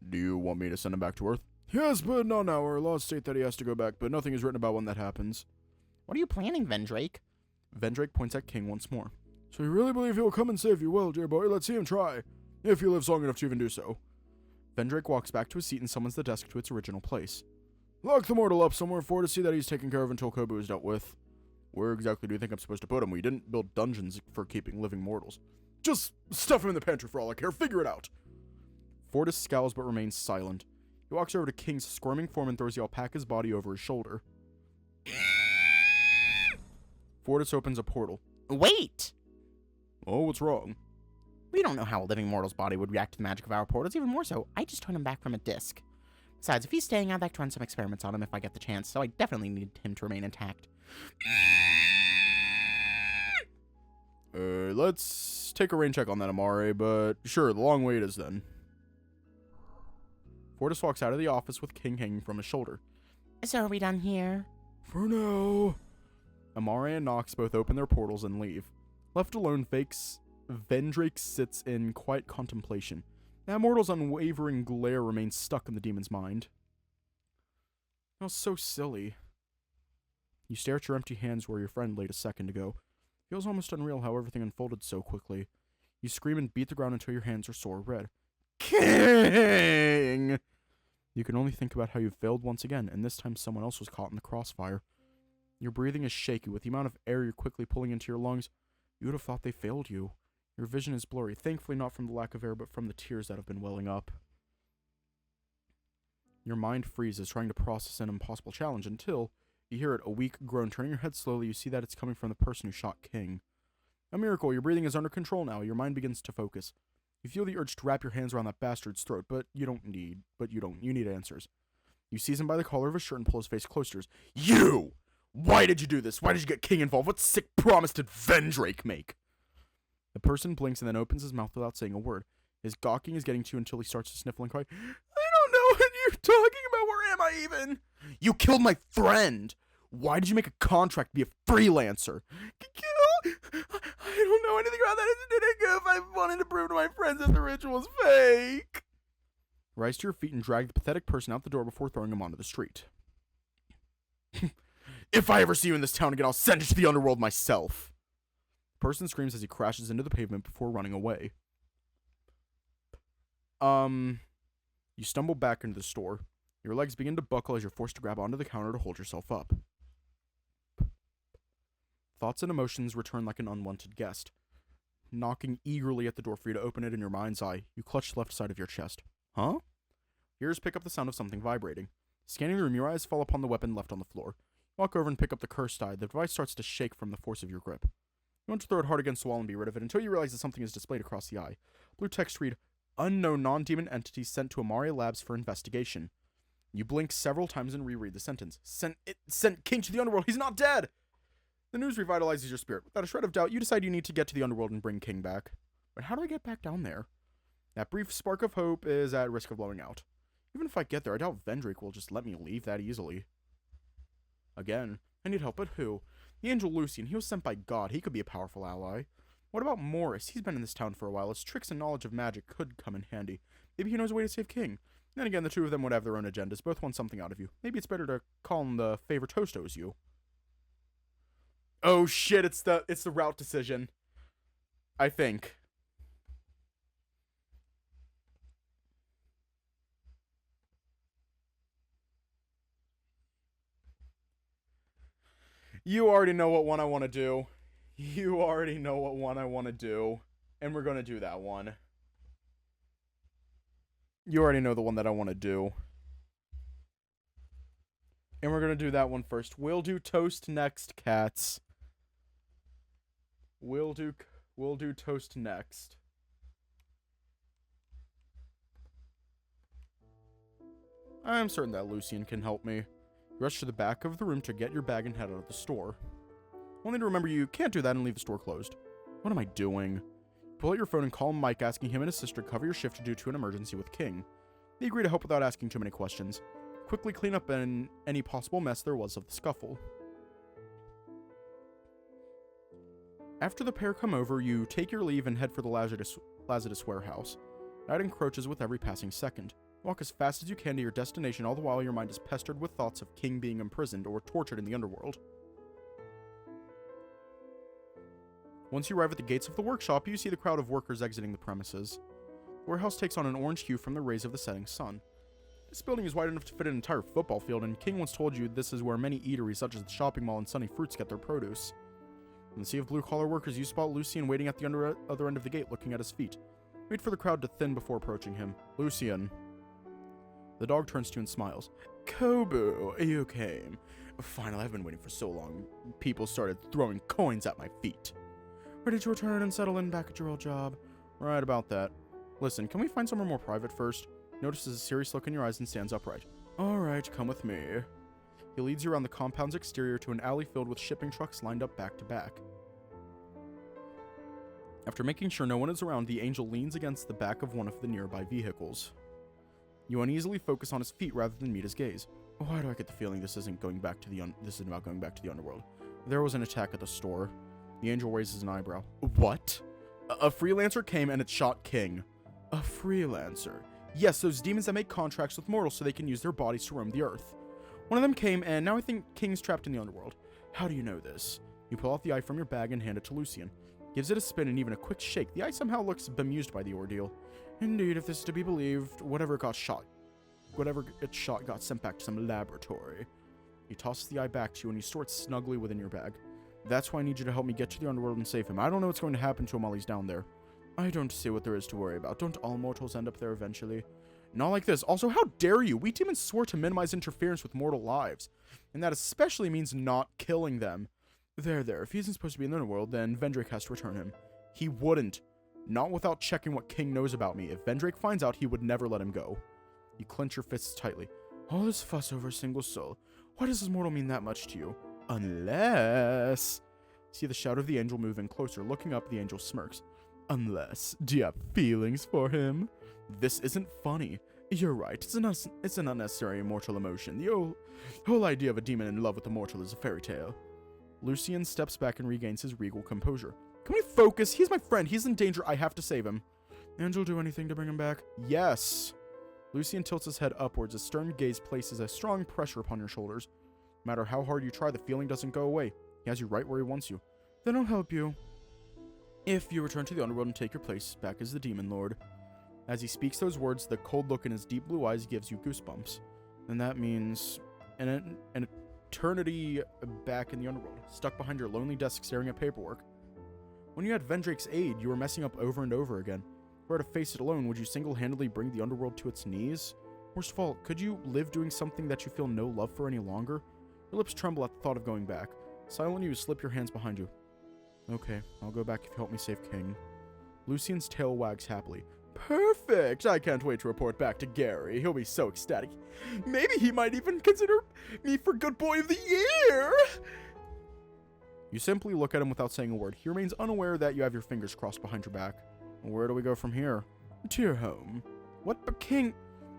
Speaker 1: Do you want me to send him back to Earth?
Speaker 4: Yes, but not now. Our laws state that he has to go back, but nothing is written about when that happens.
Speaker 5: What are you planning, Vendrake?
Speaker 1: Vendrake points at King once more.
Speaker 4: So you really believe he will come and save you? Well, dear boy, let's see him try. If he lives long enough to even do so.
Speaker 1: Vendrake walks back to his seat and summons the desk to its original place.
Speaker 4: Lock the mortal up somewhere for to see that he's taken care of until Kobu is dealt with.
Speaker 1: Where exactly do you think I'm supposed to put him? We didn't build dungeons for keeping living mortals.
Speaker 4: Just stuff him in the pantry for all I care. Figure it out.
Speaker 1: Fortis scowls but remains silent. He walks over to King's squirming form and throws the alpaca's body over his shoulder. Fortis opens a portal.
Speaker 5: Wait!
Speaker 1: Oh, what's wrong?
Speaker 5: We don't know how a living mortal's body would react to the magic of our portals. Even more so, I just turned him back from a disc. Besides, if he's staying, I'd like to run some experiments on him if I get the chance, so I definitely need him to remain intact.
Speaker 1: Let's take a rain check on that, Amare, but sure, the long wait is then. Fortis walks out of the office with King hanging from his shoulder.
Speaker 5: So are we done here?
Speaker 4: For now.
Speaker 1: Amare and Nox both open their portals and leave. Left alone, Vendrake sits in quiet contemplation. That mortal's unwavering glare remains stuck in the demon's mind. That was so silly. You stare at your empty hands where your friend laid a second ago. Feels almost unreal how everything unfolded so quickly. You scream and beat the ground until your hands are sore red. King! You can only think about how you've failed once again, and this time someone else was caught in the crossfire. Your breathing is shaky. With the amount of air you're quickly pulling into your lungs, you would have thought they failed you. Your vision is blurry, thankfully not from the lack of air, but from the tears that have been welling up. Your mind freezes, trying to process an impossible challenge, until you hear it, a weak groan. Turning your head slowly, you see that it's coming from the person who shot King. A miracle, your breathing is under control now. Your mind begins to focus. You feel the urge to wrap your hands around that bastard's throat, you need answers. You seize him by the collar of his shirt and pull his face closer to yours. You! Why did you do this? Why did you get King involved? What sick promise did Vendrake make? The person blinks and then opens his mouth without saying a word. His gawking is getting to you until he starts to sniffle and cry, I don't know what you're talking about. Where am I even? You killed my friend. Why did you make a contract to be a freelancer? Kill? I don't know anything about that. Did it go if I wanted to prove to my friends that the ritual was fake? Rise to your feet and drag the pathetic person out the door before throwing him onto the street. If I ever see you in this town again, I'll send you to the underworld myself. The person screams as he crashes into the pavement before running away. You stumble back into the store. Your legs begin to buckle as you're forced to grab onto the counter to hold yourself up. Thoughts and emotions return like an unwanted guest. Knocking eagerly at the door for you to open it in your mind's eye, you clutch the left side of your chest. Huh? Your ears pick up the sound of something vibrating. Scanning the room, your eyes fall upon the weapon left on the floor. You walk over and pick up the cursed eye. The device starts to shake from the force of your grip. You want to throw it hard against the wall and be rid of it until you realize that something is displayed across the eye. Blue text read, Unknown non-demon entity sent to Amari Labs for investigation. You blink several times and reread the sentence. Sent King to the underworld. He's not dead! The news revitalizes your spirit. Without a shred of doubt, you decide you need to get to the underworld and bring King back. But how do I get back down there? That brief spark of hope is at risk of blowing out. Even if I get there, I doubt Vendrake will just let me leave that easily. Again, I need help, but who? The angel Lucian, he was sent by God. He could be a powerful ally. What about Morris? He's been in this town for a while. His tricks and knowledge of magic could come in handy. Maybe he knows a way to save King. Then again, the two of them would have their own agendas. Both want something out of you. Maybe it's better to call him the favorite Tostos you. Oh shit, it's the route decision. I think. You already know what one I want to do. You already know what one I want to do. And we're going to do that one. You already know the one that I want to do. And we're going to do that one first. We'll do toast next, cats. We'll do toast next. I'm certain that Lucian can help me. Rush to the back of the room to get your bag and head out of the store. Only to remember you can't do that and leave the store closed. What am I doing? Pull out your phone and call Mike, asking him and his sister to cover your shift due to an emergency with King. They agree to help without asking too many questions. Quickly clean up any possible mess there was of the scuffle. After the pair come over, you take your leave and head for the Lazarus warehouse. Night encroaches with every passing second. Walk as fast as you can to your destination, all the while your mind is pestered with thoughts of King being imprisoned or tortured in the underworld. Once you arrive at the gates of the workshop, you see the crowd of workers exiting the premises. The warehouse takes on an orange hue from the rays of the setting sun. This building is wide enough to fit an entire football field, and King once told you this is where many eateries such as the shopping mall and Sunny Fruits get their produce. In the sea of blue-collar workers, you spot Lucian waiting at the other end of the gate, looking at his feet. Wait for the crowd to thin before approaching him. Lucian. The dog turns to you and smiles. Kobu, you came. Finally, I've been waiting for so long. People started throwing coins at my feet. Ready to return and settle in back at your old job? Right about that. Listen, can we find somewhere more private first? Notices a serious look in your eyes and stands upright. Alright, come with me. He leads you around the compound's exterior to an alley filled with shipping trucks lined up back to back. After making sure no one is around, the angel leans against the back of one of the nearby vehicles. You uneasily focus on his feet rather than meet his gaze. Why do I get the feeling this isn't about going back to the underworld? There was an attack at the store. The angel raises an eyebrow. What? A freelancer came and it shot King. A freelancer? Yes, those demons that make contracts with mortals so they can use their bodies to roam the earth. One of them came, and now I think King's trapped in the underworld. How do you know this? You pull out the eye from your bag and hand it to Lucian. Gives it a spin and even a quick shake. The eye somehow looks bemused by the ordeal. Indeed, if this is to be believed, whatever it shot got sent back to some laboratory. He tosses the eye back to you and you store it snugly within your bag. That's why I need you to help me get to the underworld and save him. I don't know what's going to happen to him while he's down there. I don't see what there is to worry about. Don't all mortals end up there eventually? Not like this. Also, how dare you? We demons swore to minimize interference with mortal lives. And that especially means not killing them. There. If he isn't supposed to be in the underworld, then Vendrake has to return him. He wouldn't. Not without checking what King knows about me. If Vendrake finds out, he would never let him go. You clench your fists tightly. All this fuss over a single soul. Why does this mortal mean that much to you? Unless... See the shadow of the angel moving closer. Looking up, the angel smirks. Unless... Do you have feelings for him? This isn't funny. You're right. It's an unnecessary mortal emotion. The whole idea of a demon in love with a mortal is a fairy tale. Lucian steps back and regains his regal composure. Can we focus? He's my friend. He's in danger. I have to save him. And you'll do anything to bring him back? Yes. Lucian tilts his head upwards. A stern gaze places a strong pressure upon your shoulders. No matter how hard you try, the feeling doesn't go away. He has you right where he wants you. Then I'll help you. If you return to the underworld and take your place back as the demon lord. As he speaks those words, the cold look in his deep blue eyes gives you goosebumps. And that means an eternity back in the underworld, stuck behind your lonely desk staring at paperwork. When you had Vendrake's aid, you were messing up over and over again. If you were to face it alone, would you single-handedly bring the underworld to its knees? Worst of all, could you live doing something that you feel no love for any longer? Your lips tremble at the thought of going back. Silently, you slip your hands behind you. Okay, I'll go back if you help me save King. Lucian's tail wags happily. Perfect! I can't wait to report back to Gary. He'll be so ecstatic. Maybe he might even consider me for Good Boy of the Year! You simply look at him without saying a word. He remains unaware that you have your fingers crossed behind your back. Where do we go from here? To your home. What but King?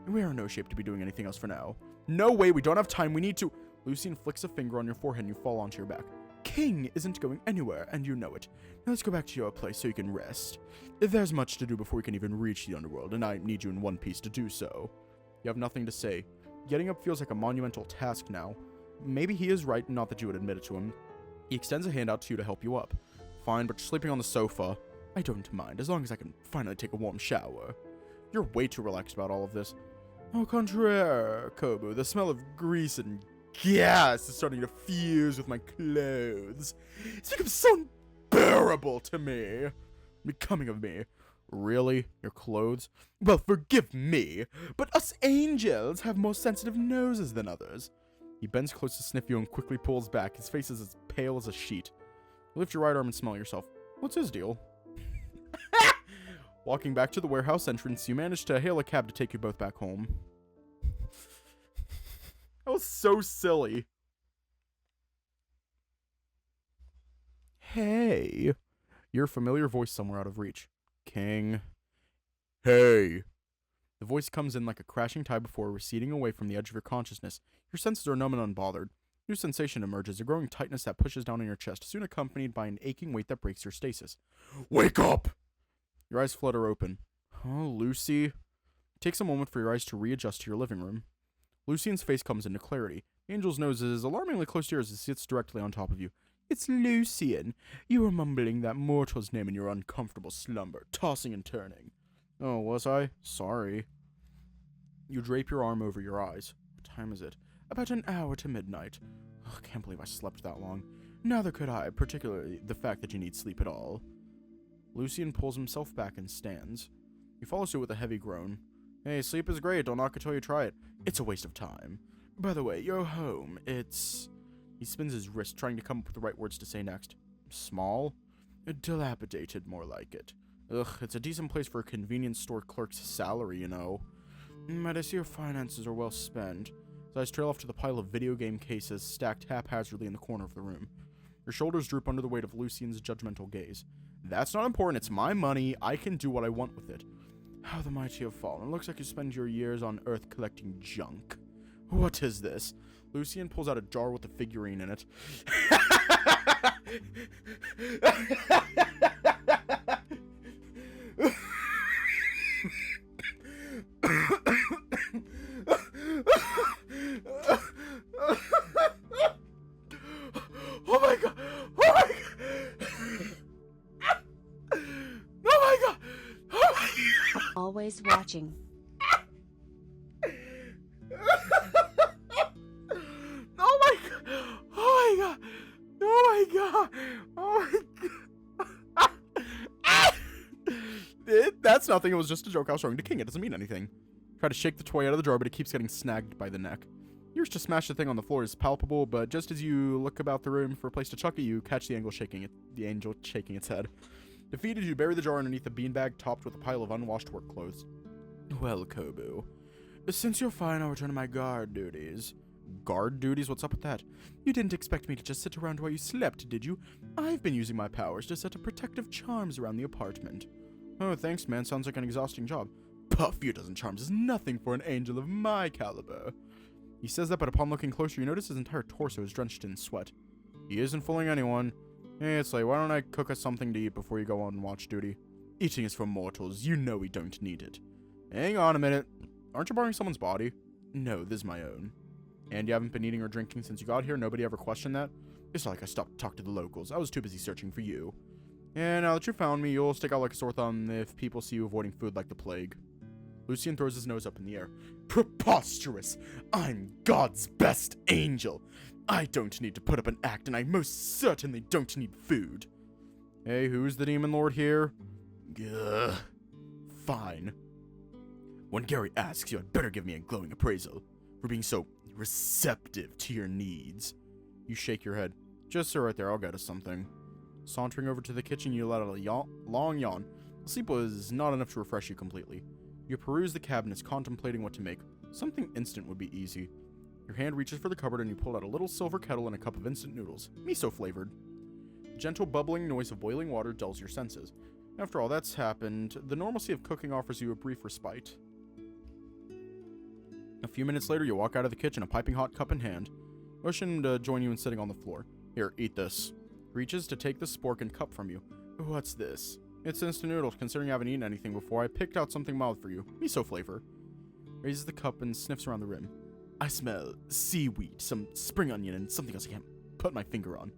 Speaker 1: We are in no shape to be doing anything else for now. No way, we don't have time. We need to... Lucian flicks a finger on your forehead and you fall onto your back. king isn't going anywhere, and you know it. Now let's go back to your place so you can rest. There's much to do before we can even reach the underworld, and I need you in one piece to do so. You have nothing to say. Getting up feels like a monumental task now. Maybe he is right, not that you would admit it to him. He extends a hand out to you to help you up. Fine, but you're sleeping on the sofa. I don't mind, as long as I can finally take a warm shower. You're way too relaxed about all of this. Au contraire, Kobu, the smell of grease and gas is starting to fuse with my clothes. It's become so unbearable to me. Becoming of me. Really? Your clothes? Well, forgive me, but us angels have more sensitive noses than others. He bends close to sniff you and quickly pulls back. His face is as pale as a sheet. You lift your right arm and smell yourself. What's his deal? Walking back to the warehouse entrance, you manage to hail a cab to take you both back home. That was so silly. Hey. Your familiar voice somewhere out of reach. King. Hey. The voice comes in like a crashing tide before receding away from the edge of your consciousness. Your senses are numb and unbothered. New sensation emerges, a growing tightness that pushes down on your chest, soon accompanied by an aching weight that breaks your stasis. Wake up! Your eyes flutter open. Oh, Lucy. It takes a moment for your eyes to readjust to your living room. Lucian's face comes into clarity. Angel's nose is alarmingly close to yours as it sits directly on top of you. It's Lucian. You were mumbling that mortal's name in your uncomfortable slumber, tossing and turning. Oh, was I? Sorry. You drape your arm over your eyes. What time is it? About an hour to midnight. Oh, I can't believe I slept that long. Neither could I, particularly the fact that you need sleep at all. Lucian pulls himself back and stands. He follows you with a heavy groan. Hey, sleep is great. Don't knock it till you try it. It's a waste of time. By the way, your home, it's... He spins his wrist, trying to come up with the right words to say next. Small? Dilapidated, more like it. Ugh, it's a decent place for a convenience store clerk's salary, you know. But I see your finances are well spent. His eyes trail off to the pile of video game cases stacked haphazardly in the corner of the room. Your shoulders droop under the weight of Lucian's judgmental gaze. That's not important. It's my money. I can do what I want with it. How the mighty have fallen. Looks like you spend your years on Earth collecting junk. What is this? Lucian pulls out a jar with a figurine in it. Oh my god! Oh my god! Oh my god! Oh my god!
Speaker 2: Always watching.
Speaker 1: Oh my god! Oh my god! Oh my god! Oh my god! That's nothing. It was just a joke I was showing to King. It doesn't mean anything. Try to shake the toy out of the jar, but it keeps getting snagged by the neck. Yours to smash the thing on the floor is palpable, but just as you look about the room for a place to chuck it, you catch the angel shaking its head. Defeated, you bury the jar underneath a beanbag topped with a pile of unwashed work clothes. Well, Kobu, since you're fine, I'll return to my guard duties. Guard duties? What's up with that? You didn't expect me to just sit around while you slept, did you? I've been using my powers to set up protective charms around the apartment. Oh, thanks, man. Sounds like an exhausting job. Puff, your dozen charms is nothing for an angel of my caliber. He says that, but upon looking closer, you notice his entire torso is drenched in sweat. He isn't fooling anyone. Hey, it's like, why don't I cook us something to eat before you go on watch duty? Eating is for mortals. You know we don't need it. Hang on a minute. Aren't you borrowing someone's body? No, this is my own. And you haven't been eating or drinking since you got here? Nobody ever questioned that? It's not like I stopped to talk to the locals. I was too busy searching for you. And now that you found me, you'll stick out like a sore thumb if people see you avoiding food like the plague. Lucian throws his nose up in the air. Preposterous! I'm God's best angel! I don't need to put up an act, and I most certainly don't need food. Hey, who's the demon lord here? Gah. Fine. When Gary asks you, I'd better give me a glowing appraisal for being so receptive to your needs. You shake your head. Just sit right there, I'll get us something. Sauntering over to the kitchen, you let out a long yawn. The sleep was not enough to refresh you completely. You peruse the cabinets, contemplating what to make. Something instant would be easy. Your hand reaches for the cupboard and you pull out a little silver kettle and a cup of instant noodles, miso flavored. The gentle bubbling noise of boiling water dulls your senses. After all that's happened, the normalcy of cooking offers you a brief respite. A few minutes later, you walk out of the kitchen, a piping hot cup in hand. Motion to join you in sitting on the floor. Here, eat this. Reaches to take the spork and cup from you. What's this? It's instant noodles. Considering I haven't eaten anything before, I picked out something mild for you. Miso flavor. Raises the cup and sniffs around the rim. I smell seaweed, some spring onion, and something else I can't put my finger on.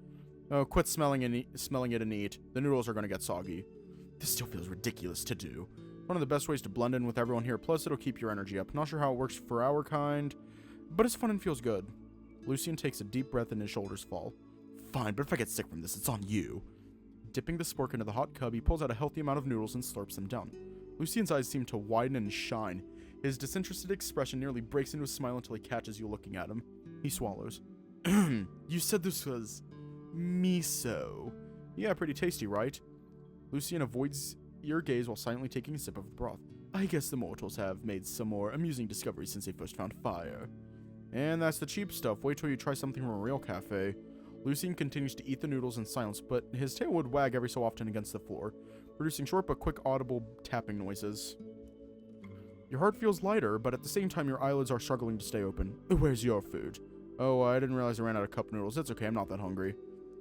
Speaker 1: Oh, quit smelling it and eat. The noodles are gonna get soggy. This still feels ridiculous to do. One of the best ways to blend in with everyone here, plus it'll keep your energy up. Not sure how it works for our kind, but it's fun and feels good. Lucian takes a deep breath and his shoulders fall. Fine, but if I get sick from this, it's on you. Dipping the spork into the hot cub, he pulls out a healthy amount of noodles and slurps them down. Lucian's eyes seem to widen and shine. His disinterested expression nearly breaks into a smile until he catches you looking at him. He swallows. You said this was miso. Yeah, pretty tasty, right? Lucian avoids your gaze while silently taking a sip of the broth. I guess the mortals have made some more amusing discoveries since they first found fire. And that's the cheap stuff. Wait till you try something from a real cafe. Lucian continues to eat the noodles in silence, but his tail would wag every so often against the floor, producing short but quick audible tapping noises. Your heart feels lighter, but at the same time your eyelids are struggling to stay open. Where's your food? Oh, I didn't realize I ran out of cup noodles. It's okay, I'm not that hungry.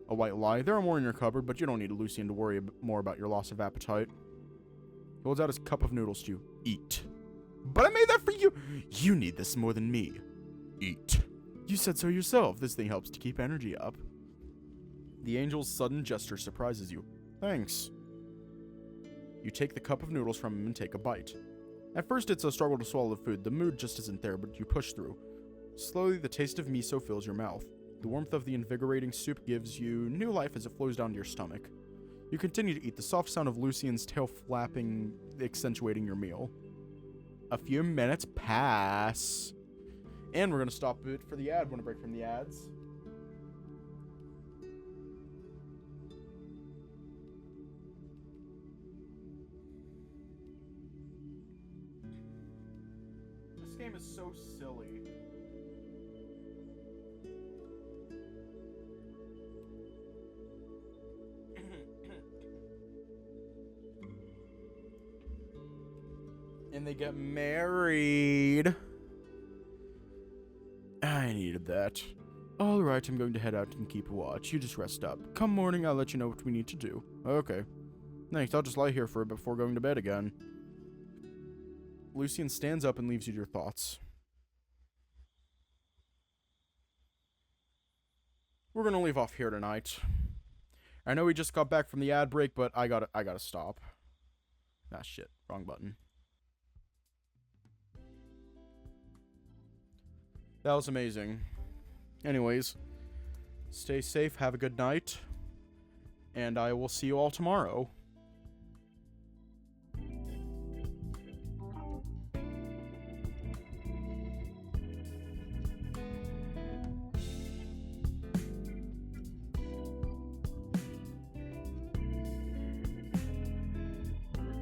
Speaker 1: A white lie. There are more in your cupboard, but you don't need Lucian to worry more about your loss of appetite. He holds out his cup of noodles to you. Eat. But I made that for you! You need this more than me. Eat. You said so yourself. This thing helps to keep energy up. The angel's sudden gesture surprises you. Thanks. You take the cup of noodles from him and take a bite. At first, it's a struggle to swallow the food. The mood just isn't there, but you push through. Slowly, the taste of miso fills your mouth. The warmth of the invigorating soup gives you new life as it flows down to your stomach. You continue to eat, the soft sound of Lucian's tail flapping, accentuating your meal. A few minutes pass. And we're going to stop it for the ad. Want to break from the ads? This game is so silly. And they get married. I needed that. Alright, I'm going to head out and keep watch. You just rest up. Come morning, I'll let you know what we need to do. Okay. Thanks, I'll just lie here for a bit before going to bed again. Lucian stands up and leaves you to your thoughts. We're gonna leave off here tonight. I know we just got back from the ad break, but I gotta stop. Ah, shit. Wrong button. That was amazing. Anyways, stay safe, have a good night, and I will see you all tomorrow.